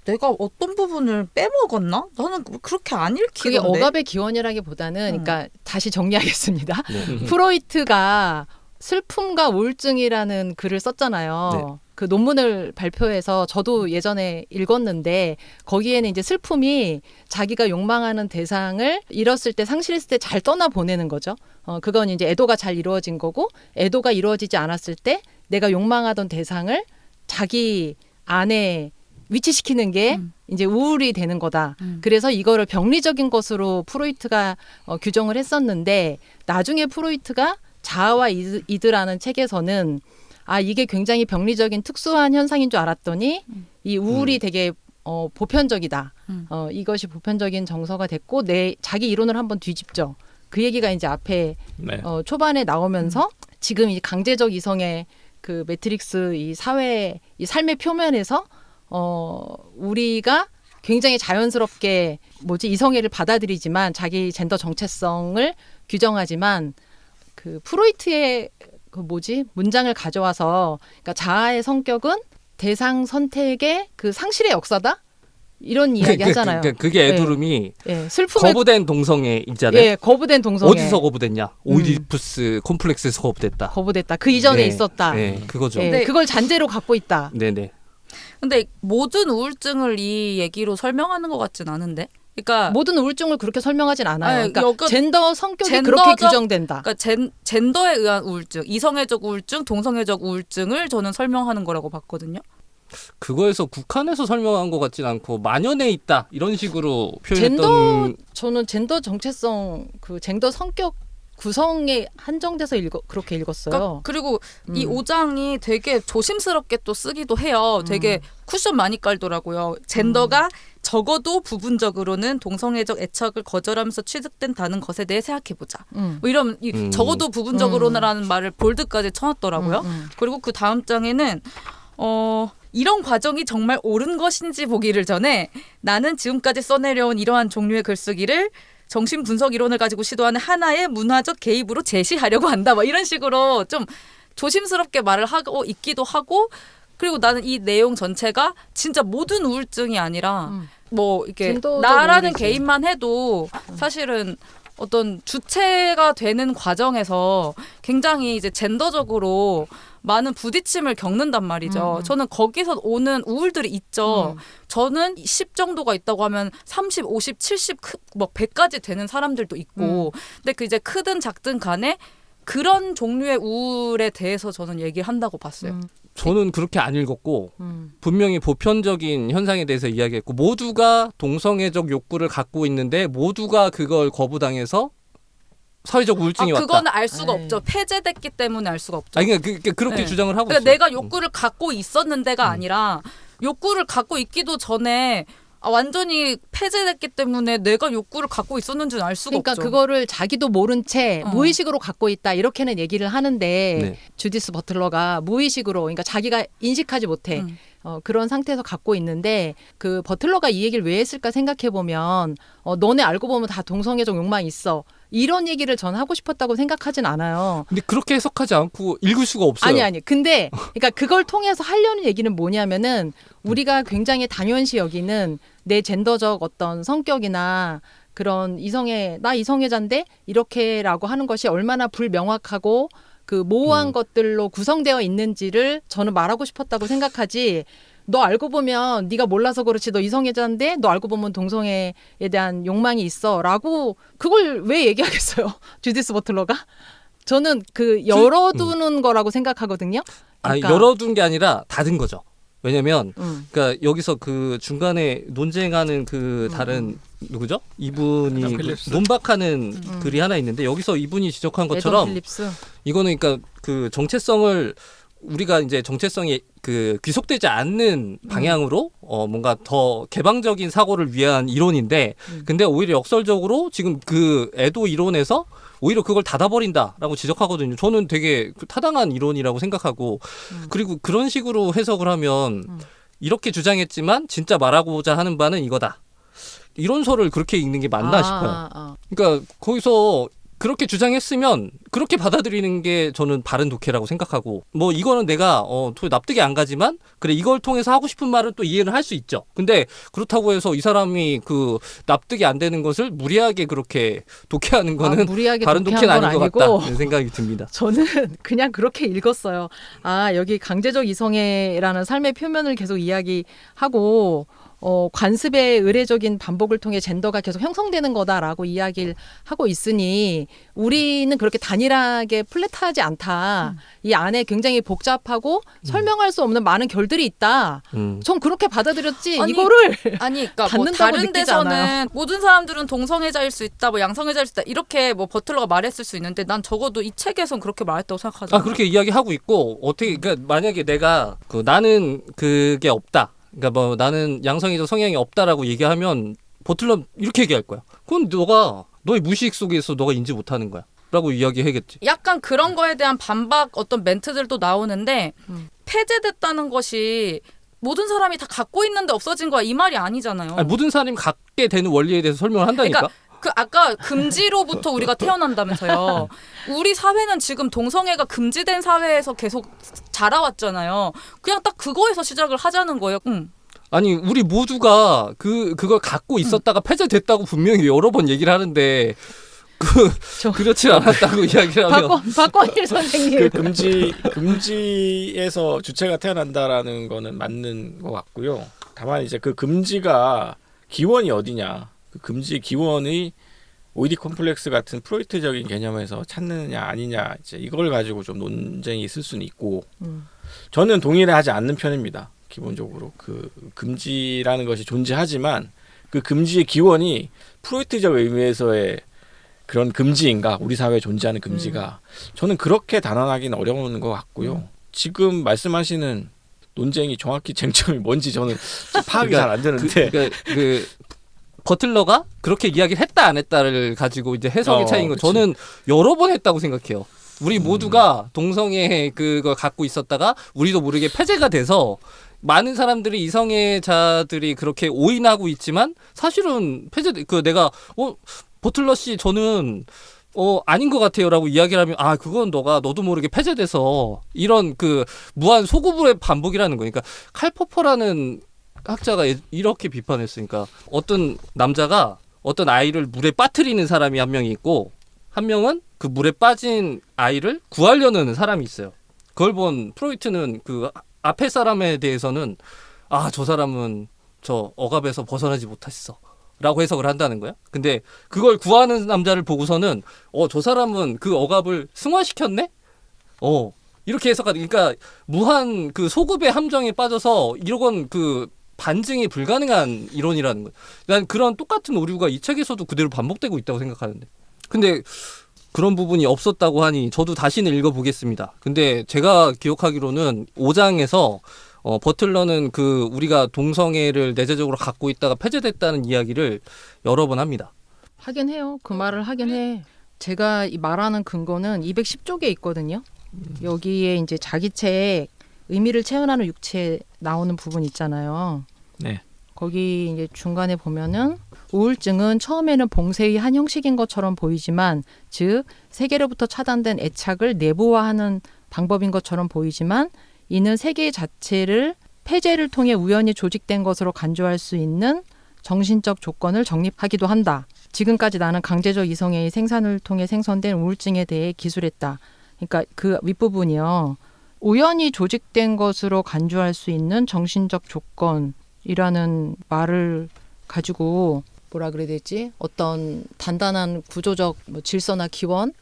[SPEAKER 2] 내가 어떤 부분을 빼먹었나? 나는 그렇게 안 읽히던데.
[SPEAKER 3] 그게 억압의 기원이라기보다는 그러니까 다시 정리하겠습니다.
[SPEAKER 4] 네.
[SPEAKER 3] 프로이트가 슬픔과 우울증이라는 글을 썼잖아요.
[SPEAKER 4] 네.
[SPEAKER 3] 그 논문을 발표해서 저도 예전에 읽었는데 거기에는 이제 슬픔이 자기가 욕망하는 대상을 잃었을 때 상실했을 때 잘 떠나 보내는 거죠. 그건 이제 애도가 잘 이루어진 거고 애도가 이루어지지 않았을 때 내가 욕망하던 대상을 자기 안에 위치시키는 게 이제 우울이 되는 거다. 그래서 이거를 병리적인 것으로 프로이트가 규정을 했었는데 나중에 프로이트가 자아와 이드라는 책에서는 이게 굉장히 병리적인 특수한 현상인 줄 알았더니 이 우울이 되게 보편적이다. 이것이 보편적인 정서가 됐고 자기 이론을 한번 뒤집죠. 그 얘기가 이제 앞에
[SPEAKER 1] 네.
[SPEAKER 3] 초반에 나오면서 지금 이 강제적 이성의 그 매트릭스 이 사회 이 삶의 표면에서 우리가 굉장히 자연스럽게 이성애를 받아들이지만 자기 젠더 정체성을 규정하지만 그 프로이트의 문장을 가져와서 그러니까 자아의 성격은 대상 선택의 그 상실의 역사다. 이런 이야기 하잖아요.
[SPEAKER 4] 그게 애도름이
[SPEAKER 3] 예, 슬픔의
[SPEAKER 4] 거부된 동성애이잖아요.
[SPEAKER 3] 예, 거부된 동성애.
[SPEAKER 4] 어디서 거부됐냐? 오이디푸스 콤플렉스에서 거부됐다.
[SPEAKER 3] 거부됐다. 그 이전에
[SPEAKER 4] 네.
[SPEAKER 3] 있었다.
[SPEAKER 4] 네, 그거죠.
[SPEAKER 3] 예,
[SPEAKER 2] 네.
[SPEAKER 3] 그걸 잔재로 갖고 있다.
[SPEAKER 4] 네네.
[SPEAKER 2] 근데 모든 우울증을 이 얘기로 설명하는 것 같진 않은데. 그러니까
[SPEAKER 3] 모든 우울증을 그렇게 설명하진 않아요.
[SPEAKER 2] 아니,
[SPEAKER 3] 그러니까
[SPEAKER 2] 여기
[SPEAKER 3] 젠더 성격이
[SPEAKER 2] 젠더적-
[SPEAKER 3] 그렇게 규정된다.
[SPEAKER 2] 그러니까 젠더에 의한 우울증, 이성애적 우울증, 동성애적 우울증을 저는 설명하는 거라고 봤거든요.
[SPEAKER 4] 그거에서 국한해서 설명한 것 같진 않고 만연해 있다 이런 식으로
[SPEAKER 3] 젠더
[SPEAKER 4] 표현했던.
[SPEAKER 3] 저는 젠더 정체성 그 젠더 성격 구성에 한정돼서 그렇게 읽었어요.
[SPEAKER 2] 그러니까 그리고 이 5장이 되게 조심스럽게 또 쓰기도 해요. 되게 쿠션 많이 깔더라고요. 젠더가 적어도 부분적으로는 동성애적 애착을 거절하면서 취득된다는 것에 대해 생각해보자. 뭐 이런 적어도 부분적으로라는 말을 볼드까지 쳐놨더라고요. 그리고 그 다음 장에는 이런 과정이 정말 옳은 것인지 보기를 전에 나는 지금까지 써내려온 이러한 종류의 글쓰기를 정신 분석 이론을 가지고 시도하는 하나의 문화적 개입으로 제시하려고 한다. 뭐 이런 식으로 좀 조심스럽게 말을 하고 있기도 하고, 그리고 나는 이 내용 전체가 진짜 모든 우울증이 아니라 뭐 이렇게
[SPEAKER 3] 젠더적
[SPEAKER 2] 나라는
[SPEAKER 3] 우울이지.
[SPEAKER 2] 개인만 해도 사실은 어떤 주체가 되는 과정에서 굉장히 이제 젠더적으로 많은 부딪힘을 겪는단 말이죠. 저는 거기서 오는 우울들이 있죠. 저는 10 정도가 있다고 하면 30, 50, 70, 뭐 100까지 되는 사람들도 있고. 근데 그 이제 크든 작든 간에 그런 종류의 우울에 대해서 저는 얘기를 한다고 봤어요.
[SPEAKER 4] 저는 그렇게 안 읽었고 분명히 보편적인 현상에 대해서 이야기했고 모두가 동성애적 욕구를 갖고 있는데 모두가 그걸 거부당해서 사회적 우울증이 왔다.
[SPEAKER 2] 그거는 알 수가
[SPEAKER 3] 에이.
[SPEAKER 2] 없죠. 폐쇄됐기 때문에 알 수가 없죠.
[SPEAKER 4] 아니 그러니까 그렇게
[SPEAKER 2] 네.
[SPEAKER 4] 주장을 하고
[SPEAKER 2] 그러니까
[SPEAKER 4] 있어요.
[SPEAKER 2] 내가 욕구를 갖고 있었는데가 아니라 욕구를 갖고 있기도 전에 완전히 폐쇄됐기 때문에 내가 욕구를 갖고 있었는지는 알 수가
[SPEAKER 3] 그러니까
[SPEAKER 2] 없죠.
[SPEAKER 3] 그거를 자기도 모른 채
[SPEAKER 2] 어.
[SPEAKER 3] 무의식으로 갖고 있다 이렇게는 얘기를 하는데
[SPEAKER 4] 네.
[SPEAKER 3] 주디스 버틀러가 무의식으로 그러니까 자기가 인식하지 못해 그런 상태에서 갖고 있는데 그 버틀러가 이 얘기를 왜 했을까 생각해 보면 너네 알고 보면 다 동성애적 욕망이 있어 이런 얘기를 전 하고 싶었다고 생각하진 않아요.
[SPEAKER 4] 근데 그렇게 해석하지 않고 읽을 수가 없어요.
[SPEAKER 3] 아니 근데 그러니까 그걸 통해서 하려는 얘기는 뭐냐면은 우리가 굉장히 당연시 여기는 내 젠더적 어떤 성격이나 그런 나 이성애자인데 이렇게라고 하는 것이 얼마나 불명확하고 그 모호한 것들로 구성되어 있는지를 저는 말하고 싶었다고 생각하지. 너 알고 보면 네가 몰라서 그렇지 너 이성애자인데 너 알고 보면 동성애에 대한 욕망이 있어라고 그걸 왜 얘기하겠어요? 주디스 버틀러가? 저는 그 열어두는 거라고 생각하거든요.
[SPEAKER 4] 아니
[SPEAKER 3] 그러니까,
[SPEAKER 4] 열어둔 게 아니라 닫은 거죠. 왜냐면
[SPEAKER 3] 그러니까
[SPEAKER 4] 여기서 그 중간에 논쟁하는 그 다른 누구죠? 이분이
[SPEAKER 1] 애덤
[SPEAKER 4] 그
[SPEAKER 1] 필립스.
[SPEAKER 4] 논박하는 글이 하나 있는데 여기서 이분이 지적한
[SPEAKER 3] 애덤
[SPEAKER 4] 것처럼
[SPEAKER 3] 필립스.
[SPEAKER 4] 이거는 그러니까 그 정체성을 우리가 이제 정체성이 그 귀속되지 않는 방향으로 뭔가 더 개방적인 사고를 위한 이론인데 근데 오히려 역설적으로 지금 그 애도 이론에서 오히려 그걸 닫아버린다라고 지적하거든요. 저는 되게 타당한 이론이라고 생각하고 그리고 그런 식으로 해석을 하면 이렇게 주장했지만 진짜 말하고자 하는 바는 이거다. 이론서를 그렇게 읽는 게 맞나 싶어요. 그러니까 거기서 그렇게 주장했으면 그렇게 받아들이는 게 저는 바른 독해라고 생각하고 뭐 이거는 내가 납득이 안 가지만 그래 이걸 통해서 하고 싶은 말은 또 이해를 할 수 있죠. 근데 그렇다고 해서 이 사람이 그 납득이 안 되는 것을 무리하게 그렇게 독해하는 거는
[SPEAKER 3] 무리하게
[SPEAKER 4] 바른
[SPEAKER 3] 독해한
[SPEAKER 4] 독해는
[SPEAKER 3] 건
[SPEAKER 4] 아닌 것
[SPEAKER 3] 아니고.
[SPEAKER 4] 같다 이런 생각이 듭니다.
[SPEAKER 3] 저는 그냥 그렇게 읽었어요. 여기 강제적 이성애라는 삶의 표면을 계속 이야기하고 관습의 의례적인 반복을 통해 젠더가 계속 형성되는 거다라고 이야기를 하고 있으니 우리는 그렇게 단일하게 플랫하지 않다. 이 안에 굉장히 복잡하고 설명할 수 없는 많은 결들이 있다. 전 그렇게 받아들였지.
[SPEAKER 2] 아니,
[SPEAKER 3] 이거를
[SPEAKER 2] 아니, 그러니까 뭐
[SPEAKER 3] 닫는다고
[SPEAKER 2] 다른
[SPEAKER 3] 느끼지
[SPEAKER 2] 데서는
[SPEAKER 3] 않아요.
[SPEAKER 2] 모든 사람들은 동성애자일 수 있다, 뭐 양성애자일 수 있다 이렇게 뭐 버틀러가 말했을 수 있는데 난 적어도 이 책에선 그렇게 말했다고 생각하잖아.
[SPEAKER 4] 그렇게 이야기하고 있고 어떻게 그러니까 만약에 내가 나는 그게 없다. 그러니까 뭐 나는 양성애자 성향이 없다라고 얘기하면 버틀러 이렇게 얘기할 거야. 그건 너의 무의식 속에서 너가 인지 못하는 거야. 라고 이야기하겠지.
[SPEAKER 2] 약간 그런 거에 대한 반박 어떤 멘트들도 나오는데 폐쇄됐다는 것이 모든 사람이 다 갖고 있는데 없어진 거야 이 말이 아니잖아요.
[SPEAKER 4] 아니, 모든 사람이 갖게 되는 원리에 대해서 설명을 한다니까.
[SPEAKER 2] 그러니까 그 아까 금지로부터 우리가 태어난다면서요. 우리 사회는 지금 동성애가 금지된 사회에서 계속 자라왔잖아요. 그냥 딱 그거에서 시작을 하자는 거예요.
[SPEAKER 4] 아니 우리 모두가 그걸 갖고 있었다가 폐쇄됐다고 분명히 여러 번 얘기를 하는데 그렇지 않았다고 이야기를 하면
[SPEAKER 3] 박건일 선생님.
[SPEAKER 1] 금지에서 주체가 태어난다라는 거는 맞는 것 같고요. 다만 이제 그 금지가 기원이 어디냐, 그 금지의 기원의 오이디 콤플렉스 같은 프로이트적인 개념에서 찾느냐 아니냐, 이제 이걸 가지고 좀 논쟁이 있을 수는 있고, 저는 동의를 하지 않는 편입니다. 기본적으로 그 금지라는 것이 존재하지만 그 금지의 기원이 프로이트적 의미에서의 그런 금지인가, 우리 사회에 존재하는 금지가 저는 그렇게 단언하기는 어려운 것 같고요. 지금 말씀하시는 논쟁이 정확히 쟁점이 뭔지 저는 파악이 잘 안 되는데
[SPEAKER 4] 그 버틀러가 그렇게 이야기를 했다 안 했다를 가지고 이제 해석의 차이인 거. 저는 여러 번 했다고 생각해요. 우리 모두가 동성애 그걸 갖고 있었다가 우리도 모르게 폐쇄가 돼서 많은 사람들이 이성애자들이 그렇게 오인하고 있지만 사실은 내가 버틀러 씨 저는 아닌 것 같아요라고 이야기를 하면 그건 너도 모르게 폐쇄돼서 이런 그 무한 소구불의 반복이라는 거니까. 칼포퍼라는 학자가 이렇게 비판했으니까 어떤 남자가 어떤 아이를 물에 빠뜨리는 사람이 한 명이 있고 한 명은 그 물에 빠진 아이를 구하려는 사람이 있어요. 그걸 본 프로이트는 그 앞에 사람에 대해서는 저 사람은 저 억압에서 벗어나지 못했어 라고 해석을 한다는 거야. 근데 그걸 구하는 남자를 보고서는 저 사람은 그 억압을 승화시켰네? 이렇게 해석하는. 그러니까 무한 그 소급의 함정에 빠져서 이건 그 반증이 불가능한 이론이라는 거야. 난 그런 똑같은 오류가 이 책에서도 그대로 반복되고 있다고 생각하는데. 근데 그런 부분이 없었다고 하니 저도 다시는 읽어보겠습니다. 근데 제가 기억하기로는 5장에서 버틀러는 그 우리가 동성애를 내재적으로 갖고 있다가 폐쇄됐다는 이야기를 여러 번 합니다.
[SPEAKER 3] 하긴 해요. 그 말을 하긴 해. 제가 이 말하는 근거는 210쪽에 있거든요. 여기에 이제 자기책 의미를 체현하는 육체에 나오는 부분 있잖아요.
[SPEAKER 1] 네.
[SPEAKER 3] 거기 이제 중간에 보면은 우울증은 처음에는 봉쇄의 한 형식인 것처럼 보이지만, 즉 세계로부터 차단된 애착을 내부화하는 방법인 것처럼 보이지만, 이는 세계 자체를 폐쇄를 통해 우연히 조직된 것으로 간주할 수 있는 정신적 조건을 정립하기도 한다. 지금까지 나는 강제적 이성애의 생산을 통해 생성된 우울증에 대해 기술했다. 그러니까 그 윗부분이요. 우연히 조직된 것으로 간주할 수 있는 정신적 조건이라는 말을 가지고 뭐라 그래야 되지? 어떤 단단한 구조적 질서나 기원?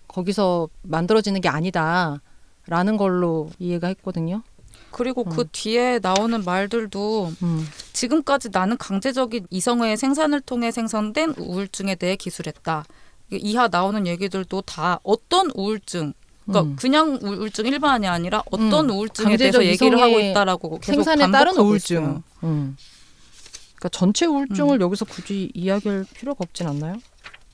[SPEAKER 3] 거기서 만들어지는 게 아니다라는 걸로 이해가 했거든요.
[SPEAKER 2] 그리고 그 뒤에 나오는 말들도 지금까지 나는 강제적인 이성의 생산을 통해 생성된 우울증에 대해 기술했다. 이하 나오는 얘기들도 다 어떤 우울증, 그러니까 그냥 우울증 일반이 아니라 어떤 우울증에 대해서 얘기를 하고 있다라고 계속
[SPEAKER 3] 생산에 따른
[SPEAKER 2] 반복하고
[SPEAKER 3] 우울증.
[SPEAKER 2] 있어요.
[SPEAKER 3] 그러니까 전체 우울증을 여기서 굳이 이야기할 필요가 없진 않나요?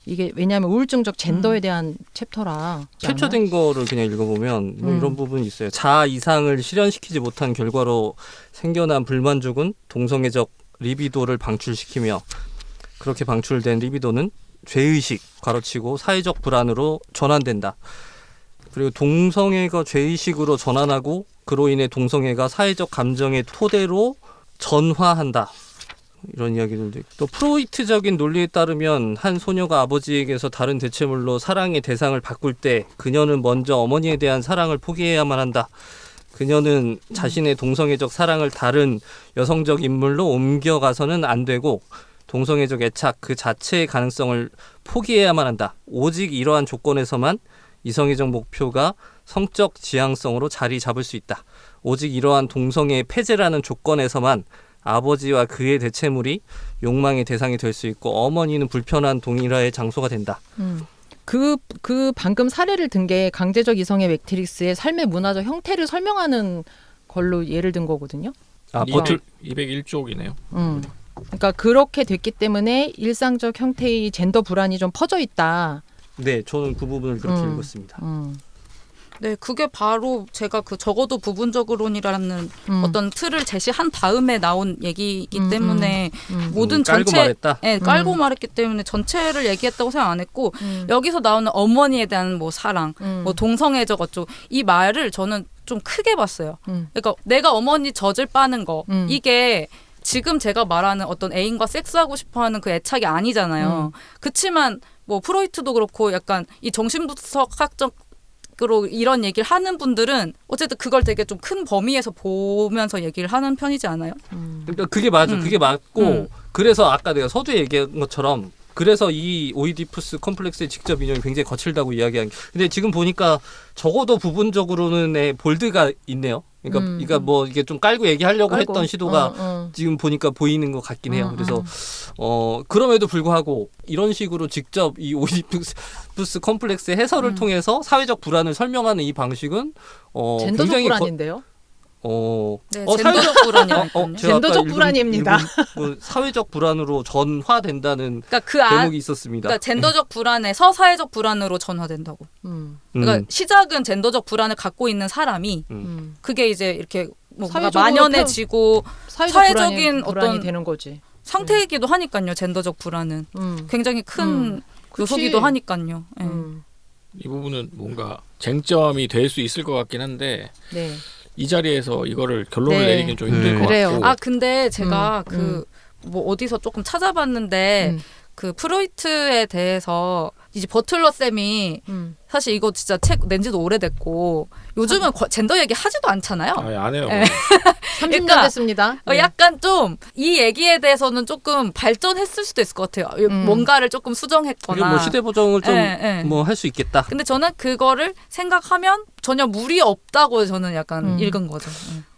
[SPEAKER 3] 이게 왜냐하면 우울증적 젠더에 대한 챕터라.
[SPEAKER 4] 캡처된 거를 그냥 읽어보면 이런 부분이 있어요. 자아 이상을 실현시키지 못한 결과로 생겨난 불만족은 동성애적 리비도를 방출시키며, 그렇게 방출된 리비도는 죄의식 괄호치고 사회적 불안으로 전환된다. 그리고 동성애가 죄의식으로 전환하고 그로 인해 동성애가 사회적 감정의 토대로 전화한다. 이런 이야기들도 있고, 또 프로이트적인 논리에 따르면 한 소녀가 아버지에게서 다른 대체물로 사랑의 대상을 바꿀 때 그녀는 먼저 어머니에 대한 사랑을 포기해야만 한다. 그녀는 자신의 동성애적 사랑을 다른 여성적 인물로 옮겨가서는 안 되고 동성애적 애착 그 자체의 가능성을 포기해야만 한다. 오직 이러한 조건에서만 이성애적 목표가 성적 지향성으로 자리 잡을 수 있다. 오직 이러한 동성애의 폐쇄라는 조건에서만 아버지와 그의 대체물이 욕망의 대상이 될 수 있고 어머니는 불편한 동일화의 장소가 된다.
[SPEAKER 3] 그 방금 사례를 든 게 강제적 이성의 매트릭스의 삶의 문화적 형태를 설명하는 걸로 예를 든 거거든요.
[SPEAKER 1] 201쪽이네요.
[SPEAKER 3] 그러니까 그렇게 됐기 때문에 일상적 형태의 젠더 불안이 좀 퍼져 있다.
[SPEAKER 4] 네, 저는 그 부분을 그렇게 읽었습니다.
[SPEAKER 2] 네, 그게 바로 제가 그 적어도 부분적으로라는 어떤 틀을 제시한 다음에 나온 얘기이기 때문에 모든
[SPEAKER 4] 깔고 말했다.
[SPEAKER 2] 네, 깔고 말했기 때문에 전체를 얘기했다고 생각 안 했고 여기서 나오는 어머니에 대한 뭐 사랑, 뭐 동성애적 어쩌고 이 말을 저는 좀 크게 봤어요. 그러니까 내가 어머니 젖을 빠는 거 이게 지금 제가 말하는 어떤 애인과 섹스하고 싶어하는 그 애착이 아니잖아요. 그치만 뭐 프로이트도 그렇고 약간 이 정신분석학적으로 이런 얘기를 하는 분들은 어쨌든 그걸 되게 좀 큰 범위에서 보면서 얘기를 하는 편이지 않아요?
[SPEAKER 4] 그러니까 그게 맞아. 그게 맞고 그래서 아까 내가 서두에 얘기한 것처럼 그래서 이 오이디푸스 컴플렉스의 직접 인용이 굉장히 거칠다고 이야기한 게 근데 지금 보니까 적어도 부분적으로는 볼드가 있네요. 그러니까 뭐 이게 좀 깔고 얘기하려고 했던 시도가 지금 보니까 보이는 것 같긴 해요. 그래서 그럼에도 불구하고 이런 식으로 직접 이 오이디푸스 컴플렉스의 해설을 통해서 사회적 불안을 설명하는 이 방식은
[SPEAKER 3] 젠더적
[SPEAKER 4] 굉장히
[SPEAKER 3] 불안인데요.
[SPEAKER 2] 네, 젠더적 불안이라니까요.
[SPEAKER 3] 젠더적 불안입니다.
[SPEAKER 4] 사회적 불안으로 전화된다는
[SPEAKER 2] 그러니까
[SPEAKER 4] 대목이 있었습니다.
[SPEAKER 2] 그러니까 젠더적 불안에서 사회적 불안으로 전화된다고. 그러니까 시작은 젠더적 불안을 갖고 있는 사람이 그게 이제 이렇게 뭔가 만연해지고 사회적인 어떤
[SPEAKER 3] 되는 거지.
[SPEAKER 2] 상태이기도 하니까요. 젠더적 불안은 굉장히 큰 요소기도 하니까요. 네.
[SPEAKER 1] 이 부분은 뭔가 쟁점이 될 수 있을 것 같긴 한데
[SPEAKER 3] 네.
[SPEAKER 1] 이 자리에서 이거를 결론을 내리긴 좀 힘들 것
[SPEAKER 3] 그래요.
[SPEAKER 1] 같고.
[SPEAKER 2] 아 근데 제가 뭐 어디서 조금 찾아봤는데 그 프로이트에 대해서 이제 버틀러 쌤이 사실 이거 진짜 책 낸지도 오래됐고 요즘은 젠더 얘기 하지도 않잖아요.
[SPEAKER 1] 아니, 안 해요.
[SPEAKER 2] 네.
[SPEAKER 3] 30년
[SPEAKER 2] 그러니까
[SPEAKER 3] 됐습니다. 네.
[SPEAKER 2] 약간 좀 이 얘기에 대해서는 조금 발전했을 수도 있을 것 같아요. 뭔가를 조금 수정했거나.
[SPEAKER 4] 뭐 시대 보정을 좀
[SPEAKER 2] 네.
[SPEAKER 4] 뭐 할 수 있겠다.
[SPEAKER 2] 근데 저는 그거를 생각하면 전혀 무리 없다고 저는 약간 읽은 거죠.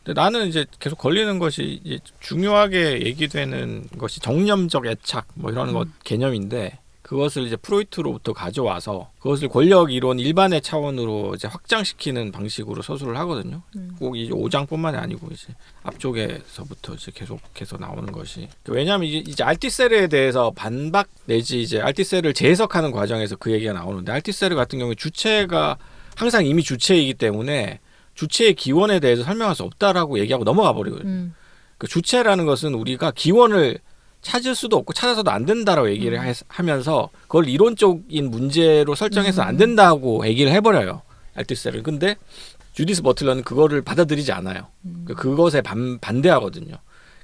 [SPEAKER 1] 근데 나는 이제 계속 걸리는 것이 이제 중요하게 얘기되는 것이 정념적 애착 뭐 이런 것 개념인데 그것을 이제 프로이트로부터 가져와서 그것을 권력 이론 일반의 차원으로 이제 확장시키는 방식으로 서술을 하거든요. 꼭 이제 5장뿐만이 아니고 이제 앞쪽에서부터 이제 계속해서 나오는 것이 왜냐하면 이제 알티세르에 대해서 반박 내지 이제 알티세르를 재해석하는 과정에서 그 얘기가 나오는데 알티세르 같은 경우에 주체가 항상 이미 주체이기 때문에 주체의 기원에 대해서 설명할 수 없다라고 얘기하고 넘어가 버리거든요. 그 주체라는 것은 우리가 기원을 찾을 수도 없고 찾아서도 안 된다라고 얘기를 하면서 그걸 이론적인 문제로 설정해서 안 된다고 얘기를 해버려요. 알티세르는. 근데 주디스 버틀러는 그거를 받아들이지 않아요. 그것에 반대하거든요.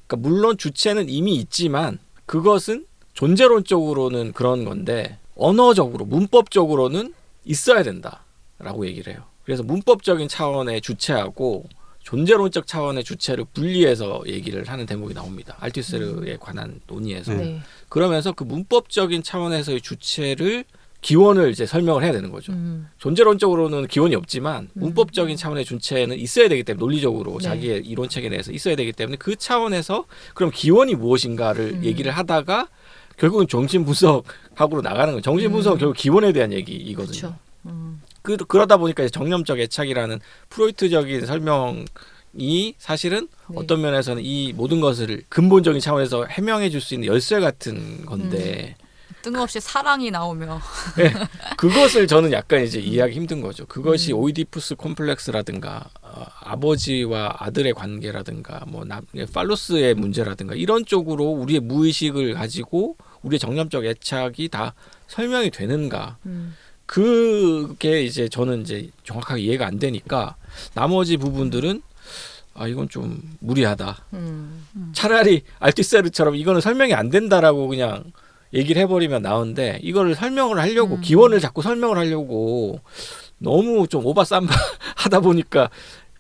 [SPEAKER 1] 그러니까 물론 주체는 이미 있지만 그것은 존재론적으로는 그런 건데 언어적으로 문법적으로는 있어야 된다라고 얘기를 해요. 그래서 문법적인 차원의 주체하고 존재론적 차원의 주체를 분리해서 얘기를 하는 대목이 나옵니다. 알티세르에 관한 논의에서.
[SPEAKER 3] 네.
[SPEAKER 1] 그러면서 그 문법적인 차원에서의 주체를 기원을 이제 설명을 해야 되는 거죠. 존재론적으로는 기원이 없지만 문법적인 차원의 주체는 있어야 되기 때문에 논리적으로 자기의 이론체계 내에서 있어야 되기 때문에 그 차원에서 그럼 기원이 무엇인가를 얘기를 하다가 결국은 정신분석학으로 나가는 거예요. 정신분석은 결국 기원에 대한 얘기이거든요. 그러다 보니까 이제 정념적 애착이라는 프로이트적인 설명이 사실은 어떤 면에서는 이 모든 것을 근본적인 차원에서 해명해 줄 수 있는 열쇠 같은 건데
[SPEAKER 2] 뜬금없이 사랑이 나오며
[SPEAKER 1] 네, 그것을 저는 약간 이제 이해하기 힘든 거죠. 그것이 오이디푸스 콤플렉스라든가 아버지와 아들의 관계라든가 뭐 팔로스의 문제라든가 이런 쪽으로 우리의 무의식을 가지고 우리의 정념적 애착이 다 설명이 되는가? 그게 이제 저는 이제 정확하게 이해가 안 되니까 나머지 부분들은 이건 좀 무리하다. 차라리 알티세르처럼 이거는 설명이 안 된다라고 그냥 얘기를 해버리면 나은데 이거를 설명을 하려고 기원을 자꾸 설명을 하려고 너무 좀 오바쌈바 하다 보니까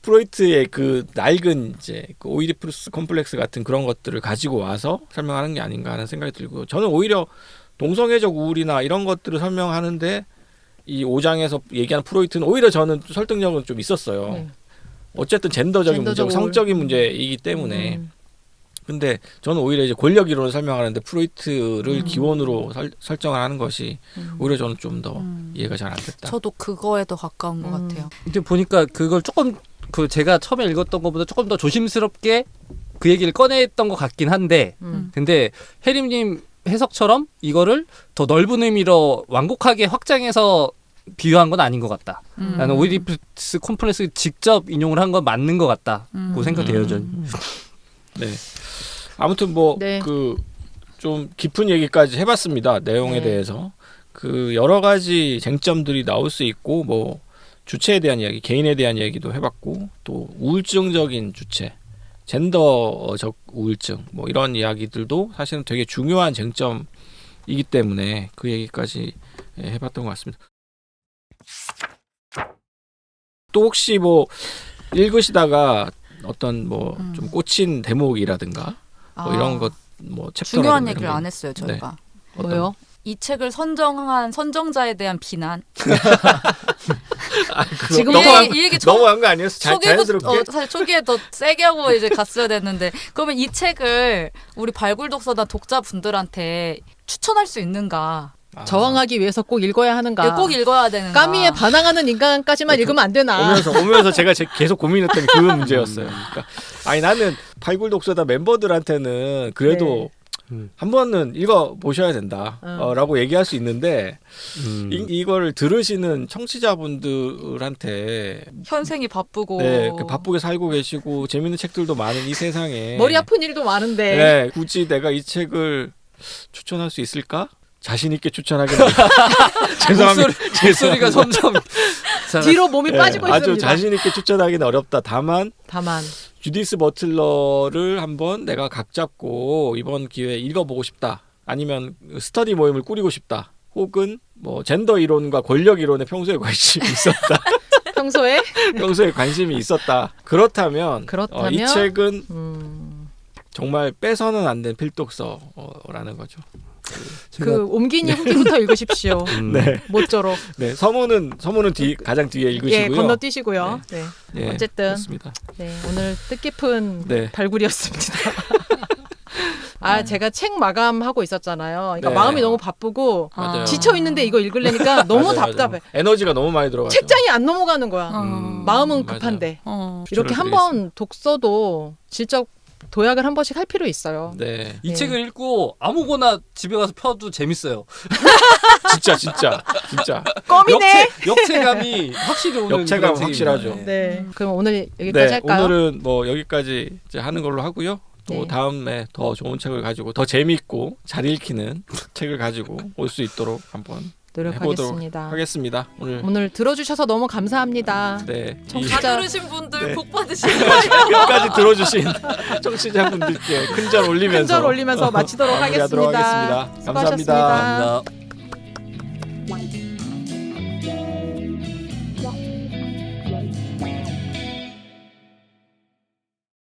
[SPEAKER 1] 프로이트의 그 낡은 이제 그 오이디푸스 콤플렉스 같은 그런 것들을 가지고 와서 설명하는 게 아닌가 하는 생각이 들고요. 저는 오히려 동성애적 우울이나 이런 것들을 설명하는데 이 5장에서 얘기하는 프로이트는 오히려 저는 설득력은 좀 있었어요. 어쨌든 젠더적인 문제고 성적인 문제이기 때문에. 근데 저는 오히려 이제 권력 이론을 설명하는데 프로이트를 기원으로 설정을 하는 것이 오히려 저는 좀 더 이해가 잘 안 됐다.
[SPEAKER 2] 저도 그거에 더 가까운 것 같아요.
[SPEAKER 4] 이제 보니까 그걸 조금 그 제가 처음에 읽었던 것보다 조금 더 조심스럽게 그 얘기를 꺼냈던 것 같긴 한데 근데 혜림님 해석처럼 이거를 더 넓은 의미로 완곡하게 확장해서 비유한 건 아닌 것 같다. 나는 오이디푸스 콤플렉스 직접 인용을 한 건 맞는 것 같다고 생각돼요. 저는.
[SPEAKER 1] 네. 아무튼 뭐 그 좀 깊은 얘기까지 해봤습니다. 내용에 대해서 그 여러 가지 쟁점들이 나올 수 있고 뭐 주체에 대한 이야기, 개인에 대한 얘기도 해봤고 또 우울증적인 주체, 젠더적 우울증 뭐 이런 이야기들도 사실은 되게 중요한 쟁점이기 때문에 그 얘기까지 해봤던 것 같습니다. 또 혹시 뭐 읽으시다가 어떤 뭐 좀 꽂힌 대목이라든가 뭐 이런 것 뭐 챕터라든가
[SPEAKER 2] 중요한
[SPEAKER 1] 이런
[SPEAKER 2] 얘기를
[SPEAKER 1] 거.
[SPEAKER 2] 안 했어요 저희가.
[SPEAKER 1] 어떤-
[SPEAKER 3] 뭐요?
[SPEAKER 2] 이 책을 선정한 선정자에 대한 비난.
[SPEAKER 3] 지금
[SPEAKER 2] 이 얘기
[SPEAKER 1] 너무한 거 아니었어?
[SPEAKER 2] 초기부터
[SPEAKER 1] 자연스럽게.
[SPEAKER 2] 사실 초기에 더 세게 하고 이제 갔어야 됐는데 그러면 이 책을 우리 발굴독서단 독자분들한테 추천할 수 있는가?
[SPEAKER 3] 저항하기 위해서 꼭 읽어야 하는가?
[SPEAKER 2] 꼭 읽어야 되는가?
[SPEAKER 3] 까미에 반항하는 인간까지만 읽으면 안 되나?
[SPEAKER 1] 오면서 제가 계속 고민했던 게 그 문제였어요. 그러니까 아니 나는 발굴 독서다 멤버들한테는 그래도 한 번은 읽어 보셔야 된다라고 얘기할 수 있는데 이걸 들으시는 청취자분들한테
[SPEAKER 2] 현생이 바쁘고
[SPEAKER 1] 네, 바쁘게 살고 계시고 재밌는 책들도 많은 이 세상에
[SPEAKER 3] 머리 아픈 일도 많은데
[SPEAKER 1] 네, 굳이 내가 이 책을 추천할 수 있을까? 자신 있게 추천하겠네요. 죄송합니다.
[SPEAKER 4] 목소리가 점점
[SPEAKER 3] 뒤로 몸이 빠지고
[SPEAKER 1] 아주
[SPEAKER 3] 있습니다.
[SPEAKER 1] 자신 있게 추천하기는 어렵다. 다만 주디스 버틀러를 한번 내가 각 잡고 이번 기회에 읽어보고 싶다. 아니면 스터디 모임을 꾸리고 싶다. 혹은 뭐 젠더 이론과 권력 이론에 평소에 관심이 있었다.
[SPEAKER 3] 평소에
[SPEAKER 1] 관심이 있었다. 그렇다면 이 책은 정말 빼서는 안 된 필독서라는 거죠.
[SPEAKER 3] 그 옮기니 후기부터 읽으십시오.
[SPEAKER 1] 네.
[SPEAKER 3] 모쪼록.
[SPEAKER 1] 네, 서문은 가장 뒤에 읽으시고요.
[SPEAKER 3] 예, 건너뛰시고요. 네.
[SPEAKER 1] 네,
[SPEAKER 3] 어쨌든
[SPEAKER 1] 그렇습니다.
[SPEAKER 3] 네, 오늘 뜻깊은
[SPEAKER 1] 네.
[SPEAKER 3] 발굴이었습니다. 제가 책 마감하고 있었잖아요. 그러니까
[SPEAKER 1] 네.
[SPEAKER 3] 마음이 너무 바쁘고
[SPEAKER 1] 맞아요.
[SPEAKER 3] 지쳐 있는데 이거 읽으려니까 너무
[SPEAKER 1] 맞아요,
[SPEAKER 3] 답답해.
[SPEAKER 1] 맞아요. 에너지가 너무 많이 들어가죠.
[SPEAKER 3] 책장이 안 넘어가는 거야. 마음은
[SPEAKER 1] 맞아요.
[SPEAKER 3] 급한데
[SPEAKER 2] 어.
[SPEAKER 3] 이렇게
[SPEAKER 1] 추천을
[SPEAKER 3] 한번 독서도 질적 도약을 한 번씩 할 필요 있어요.
[SPEAKER 1] 네,
[SPEAKER 4] 이 책을 읽고 아무거나 집에 가서 펴도 재밌어요.
[SPEAKER 1] 진짜.
[SPEAKER 3] 껌이네.
[SPEAKER 4] 역체감이 확실히 오는
[SPEAKER 1] 역체감
[SPEAKER 4] 그런
[SPEAKER 1] 확실하죠.
[SPEAKER 4] 책입니다.
[SPEAKER 3] 네. 그럼 오늘 여기까지 할까요?
[SPEAKER 1] 오늘은 뭐 여기까지 이제 하는 걸로 하고요. 또
[SPEAKER 3] 네.
[SPEAKER 1] 다음에 더 좋은 책을 가지고 더 재미있고 잘 읽히는 책을 가지고 올 수 있도록 한번
[SPEAKER 3] 노력하겠습니다.
[SPEAKER 1] 하겠습니다.
[SPEAKER 3] 오늘 들어주셔서 너무 감사합니다.
[SPEAKER 1] 네,
[SPEAKER 2] 다 들으신 분들
[SPEAKER 1] 네.
[SPEAKER 2] 복 받으실 거예요.
[SPEAKER 1] 끝까지 들어주신 청취자분들께 큰절 올리면서
[SPEAKER 3] 마치도록
[SPEAKER 1] 마무리하도록
[SPEAKER 3] 하겠습니다.
[SPEAKER 1] 하겠습니다. 감사합니다.
[SPEAKER 3] 수고하셨습니다.
[SPEAKER 4] 감사합니다.